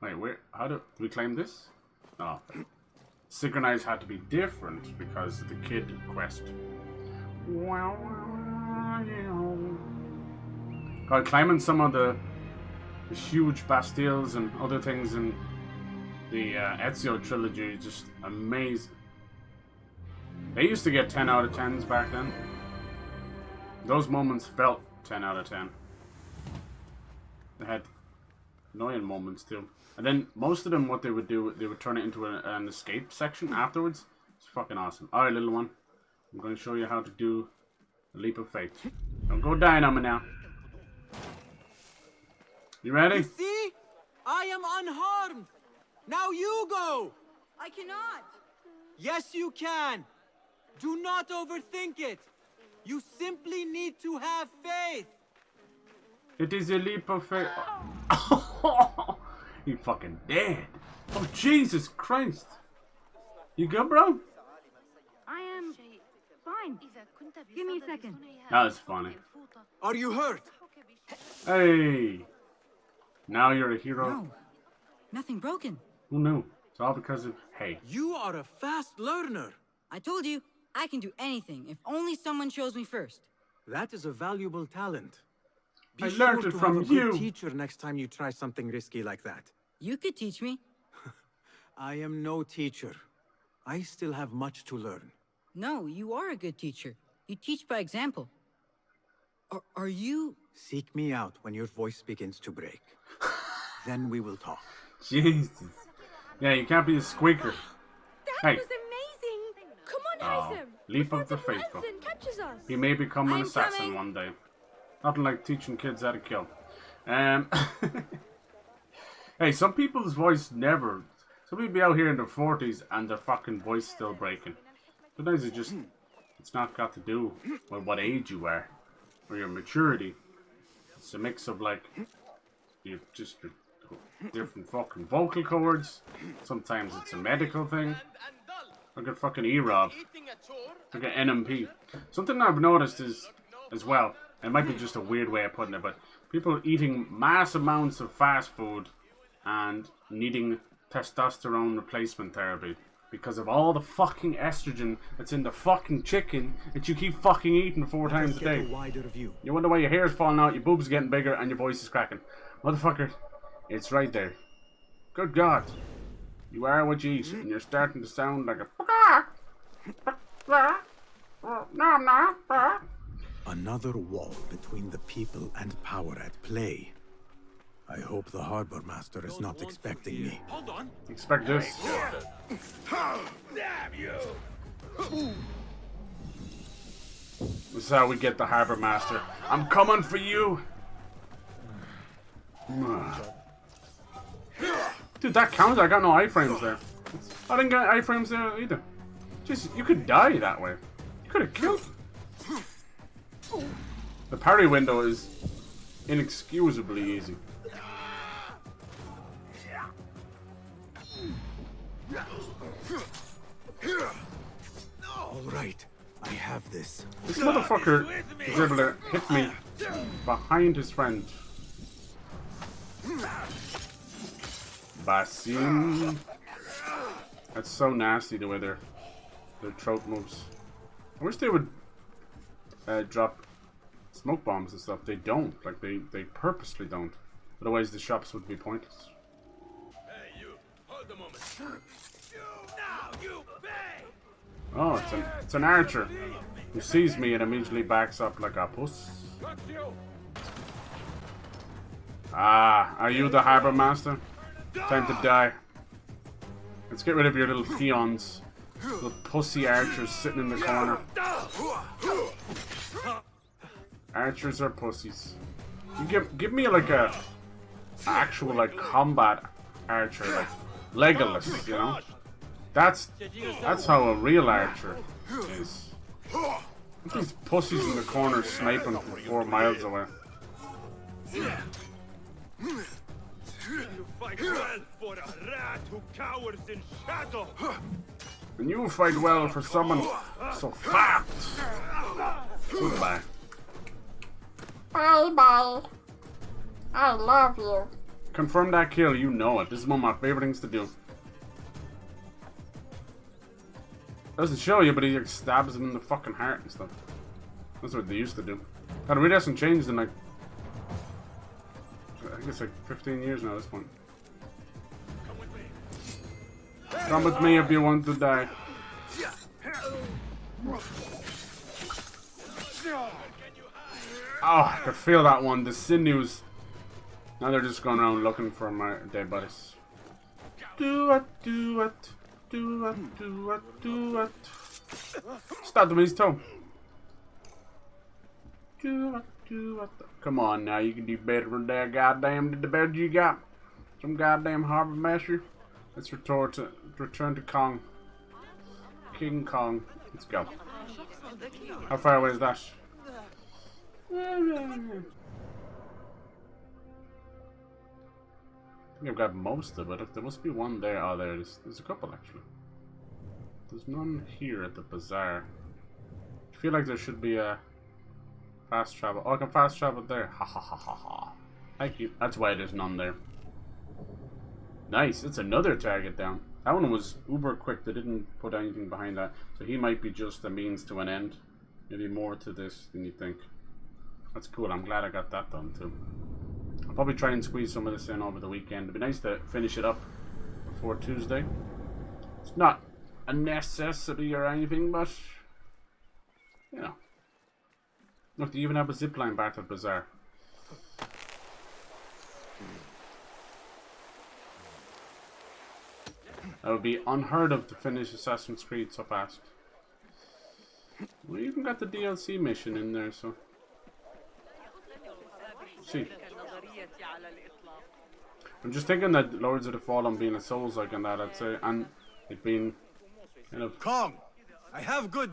Wait, where? How do we claim this? Oh. Synchronize had to be different because of the kid quest. God, climbing some of the huge bastilles and other things in the Ezio trilogy is just amazing. They used to get 10 out of 10s back then. Those moments felt 10 out of 10. They had annoying moments too. And then most of them, what they would do, they would turn it into an escape section afterwards. It's fucking awesome. Alright, little one. I'm going to show you how to do a leap of faith. Don't go dying on me now. You ready? You see? I am unharmed. Now you go. I cannot. Yes, you can. Do not overthink it. You simply need to have faith. It is a leap of faith. You fucking dead. Oh, Jesus Christ. You good, bro? I am fine. Give me a second. That was funny. Are you hurt? Hey. Now you're a hero. No. Nothing broken. Who knew? It's all because of... Hey. You are a fast learner. I told you, I can do anything if only someone shows me first. That is a valuable talent. Be I sure learned it to from have a you. good teacher next time you try something risky like that. You could teach me. I am no teacher. I still have much to learn. No, you are a good teacher. You teach by example. Are you... Seek me out when your voice begins to break. Then we will talk. Jesus. Yeah, you can't be a squeaker. That was amazing! Come on, Hytham! Leap of the faithful. Catches us. He may become an assassin coming. one day. Nothing like teaching kids how to kill. Hey, some people's voice never... Some people be out here in their 40s and their fucking voice still breaking. Sometimes it just... It's not got to do with what age you are. Or your maturity. It's a mix of like... You've just... different fucking vocal cords. Sometimes it's a medical thing. Look at fucking E-Rob. Look at NMP. Something I've noticed is, as well, it might be just a weird way of putting it, but people eating mass amounts of fast food and needing testosterone replacement therapy because of all the fucking estrogen that's in the fucking chicken that you keep fucking eating 4 times a day. You wonder why your hair's falling out, your boobs are getting bigger, and your voice is cracking. Motherfucker, it's right there. Good God. You are what you eat, and you're starting to sound like a... Another wall between the people and power at play. I hope the harbor master is not expecting me. Hold on. Expect this. Damn you! This is how we get the harbor master. I'm coming for you. Dude, that counts. I got no iframes there. I didn't get iframes there either. Just, you could die that way. You could have killed him. The parry window is inexcusably easy. All right, I have this. This motherfucker is able to hit me behind his friend. Basim. That's so nasty the way their throat moves. I wish they would drop smoke bombs and stuff. They don't. Like they purposely don't. Otherwise the shops would be pointless. Hey, you. Hold a moment. Now you pay. Oh, it's an archer. Who sees me and immediately backs up like a puss. Ah, are you the harbor master? Time to die. Let's get rid of your little peons. Little pussy archers sitting in the corner. Archers are pussies. You give me like a actual like combat archer, like Legolas, you know? That's how a real archer is. Look at these pussies in the corner sniping from 4 miles away. You fight well for a rat who cowers in shadow. And you fight well for someone so fat. Goodbye. Bye bye. I love you. Confirm that kill, you know it. This is one of my favorite things to do. Doesn't show you, but he like, stabs him in the fucking heart and stuff. That's what they used to do. God, it really hasn't changed in like, I think it's like 15 years now at this point. Come with me if you want to die. Oh, I could feel that one. The sinews. Now they're just going around looking for my dead bodies. Do it, do it, do it, do it, do it. Stabbed him in his toe. Do it, do it. Come on now, you can do better than that. Goddamn, the better you got. Some goddamn harbor master. Let's return to Kong. King Kong. Let's go. How far away is that? I think I've got most of it. There must be one there. Oh, there's a couple actually. There's none here at the bazaar. I feel like there should be a fast travel. Oh, I can fast travel there. Ha ha ha ha ha. Thank you. That's why there's none there. Nice. It's another target down. That one was uber quick. They didn't put anything behind that. So he might be just a means to an end. Maybe more to this than you think. That's cool. I'm glad I got that done too. I'll probably try and squeeze some of this in over the weekend. It'd be nice to finish it up before Tuesday. It's not a necessity or anything, but you know. Look, they even have a zipline back at Bazaar. That would be unheard of to finish Assassin's Creed so fast. We even got the DLC mission in there, so. See. I'm just thinking that Lords of the Fallen being a Souls-like and that, I'd say, and it being kind of. Kong! I have good.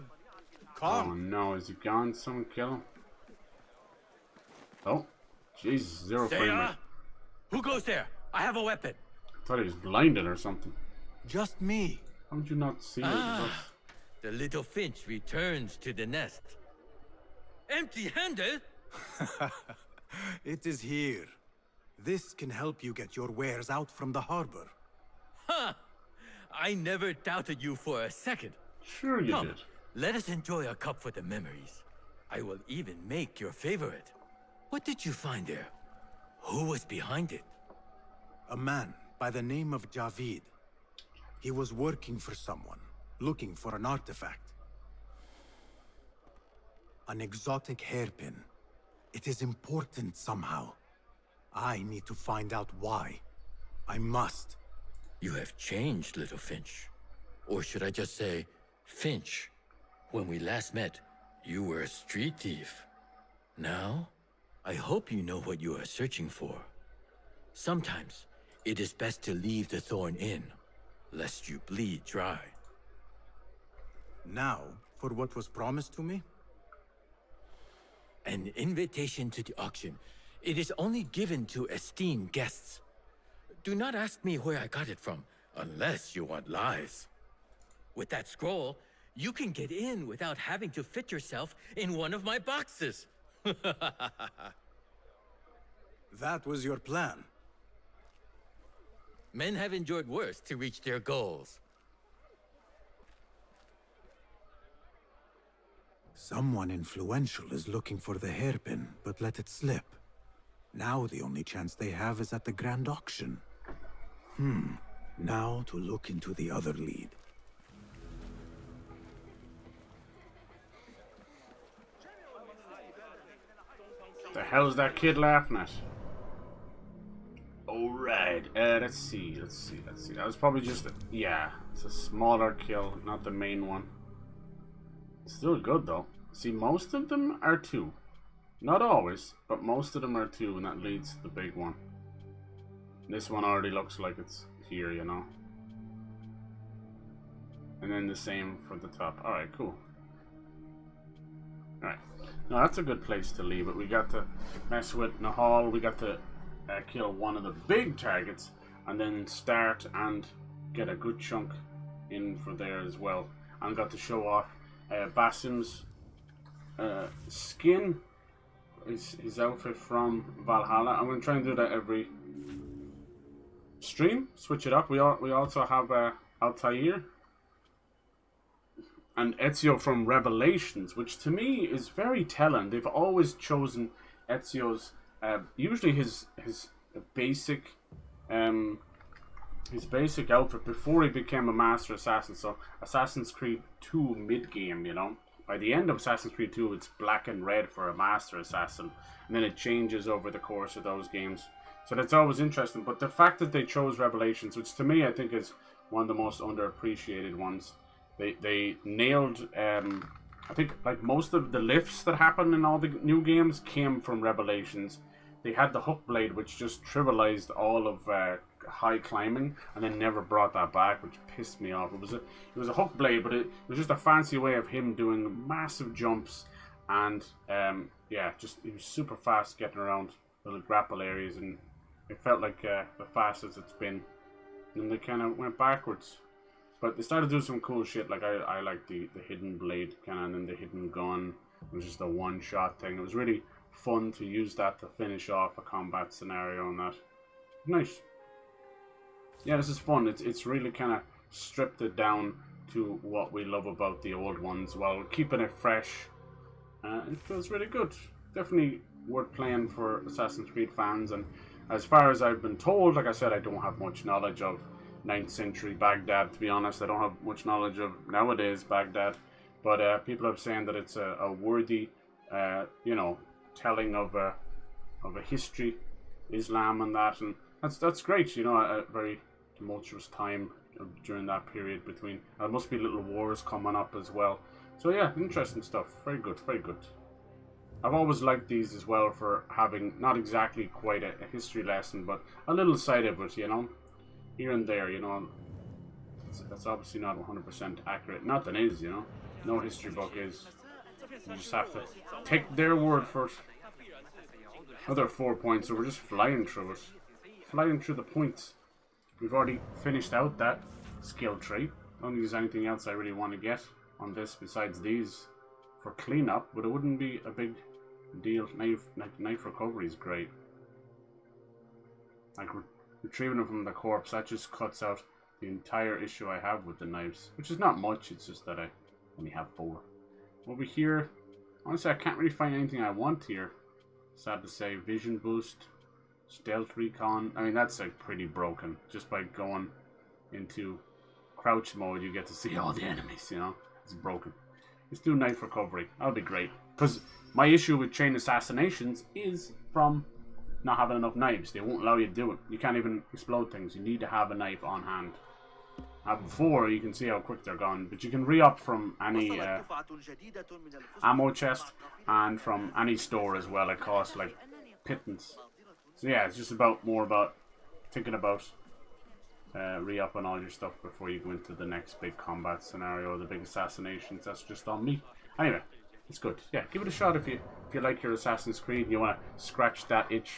Kong! Oh no, is he gone? Someone kill him. Oh, Jesus, 0 frame rate. Who goes there? I have a weapon. I thought he was blinded or something. Just me. How would you not see it? The little finch returns to the nest. Empty-handed? It is here. This can help you get your wares out from the harbor. Ha! I never doubted you for a second. Sure you did. Let us enjoy a cup for the memories. I will even make your favorite. What did you find there? Who was behind it? A man by the name of Javid. He was working for someone, looking for an artifact. An exotic hairpin. It is important somehow. I need to find out why. I must. You have changed, little Finch. Or should I just say, Finch. When we last met, you were a street thief. Now, I hope you know what you are searching for. Sometimes, it is best to leave the thorn in, lest you bleed dry. Now, for what was promised to me? An invitation to the auction. It is only given to esteemed guests. Do not ask me where I got it from, unless you want lies. With that scroll, you can get in without having to fit yourself in one of my boxes. That was your plan. Men have endured worse to reach their goals. Someone influential is looking for the hairpin, but let it slip. Now the only chance they have is at the grand auction. Now to look into the other lead. hell is that kid laughing at? Alright, let's see. That was probably just yeah, it's a smaller kill, not the main one. Still good though. See, most of them are 2. Not always, but most of them are 2, and that leads to the big one. This one already looks like it's here, you know. And then the same for the top. Alright, cool. Alright. Now that's a good place to leave it. We got to mess with Nahal. We got to kill one of the big targets. And then start and get a good chunk in for there as well. And got to show off Basim's skin. His outfit from Valhalla. I'm going to try and do that every stream. Switch it up. We also have Altair and Ezio from Revelations, which to me is very telling. They've always chosen Ezio's usually his basic outfit before he became a master assassin. So Assassin's Creed 2 mid game, you know. By the end of Assassin's Creed 2, it's black and red for a master assassin, and then it changes over the course of those games. So that's always interesting. But the fact that they chose Revelations, which to me I think is one of the most underappreciated ones, they nailed. I think like most of the lifts that happen in all the new games came from Revelations. They had the hook blade, which just trivialized all of high climbing, and then never brought that back, which pissed me off. It was a hook blade, but it was just a fancy way of him doing massive jumps, and yeah, just he was super fast getting around little grapple areas, and it felt like the fastest it's been. And they kind of went backwards, but they started doing some cool shit. Like I like the hidden blade kind of, and then the hidden gun. It was just a one-shot thing. It was really fun to use that to finish off a combat scenario and that. Nice. Yeah, this is fun. It's really kind of stripped it down to what we love about the old ones while keeping it fresh. It feels really good. Definitely worth playing for Assassin's Creed fans. And as far as I've been told, like I said, I don't have much knowledge of 9th century Baghdad, to be honest. I don't have much knowledge of nowadays Baghdad. But people are saying that it's a worthy, you know, telling of a history, Islam and that, and that's great. You know, a very tumultuous time during that period between. There must be little wars coming up as well. So yeah, interesting stuff. Very good, very good. I've always liked these as well for having not exactly quite a history lesson, but a little side of it, you know, here and there. You know, that's obviously not 100% accurate. Nothing is, you know. No history book is. You just have to take their word for it. Another 4 points, so we're just flying through it. Flying through the points. We've already finished out that skill tree. I don't think there's anything else I really want to get on this besides these for cleanup, but it wouldn't be a big deal. Knife recovery is great. Like retrieving them from the corpse, that just cuts out the entire issue I have with the knives, which is not much. It's just that I only have 4. Over here, honestly, I can't really find anything I want here. Sad to say. Vision boost, stealth recon. I mean, that's like pretty broken. Just by going into crouch mode, you get to see all the enemies, you know? It's broken. Let's do knife recovery. That'll be great. Because my issue with chain assassinations is from not having enough knives. They won't allow you to do it. You can't even explode things. You need to have a knife on hand. Before, you can see how quick they're gone, but you can re-up from any ammo chest and from any store as well. It costs like pittance. So yeah, it's just more about thinking about re-upping all your stuff before you go into the next big combat scenario, the big assassinations. That's just on me. Anyway, it's good. Yeah, give it a shot if you like your Assassin's Creed and you want to scratch that itch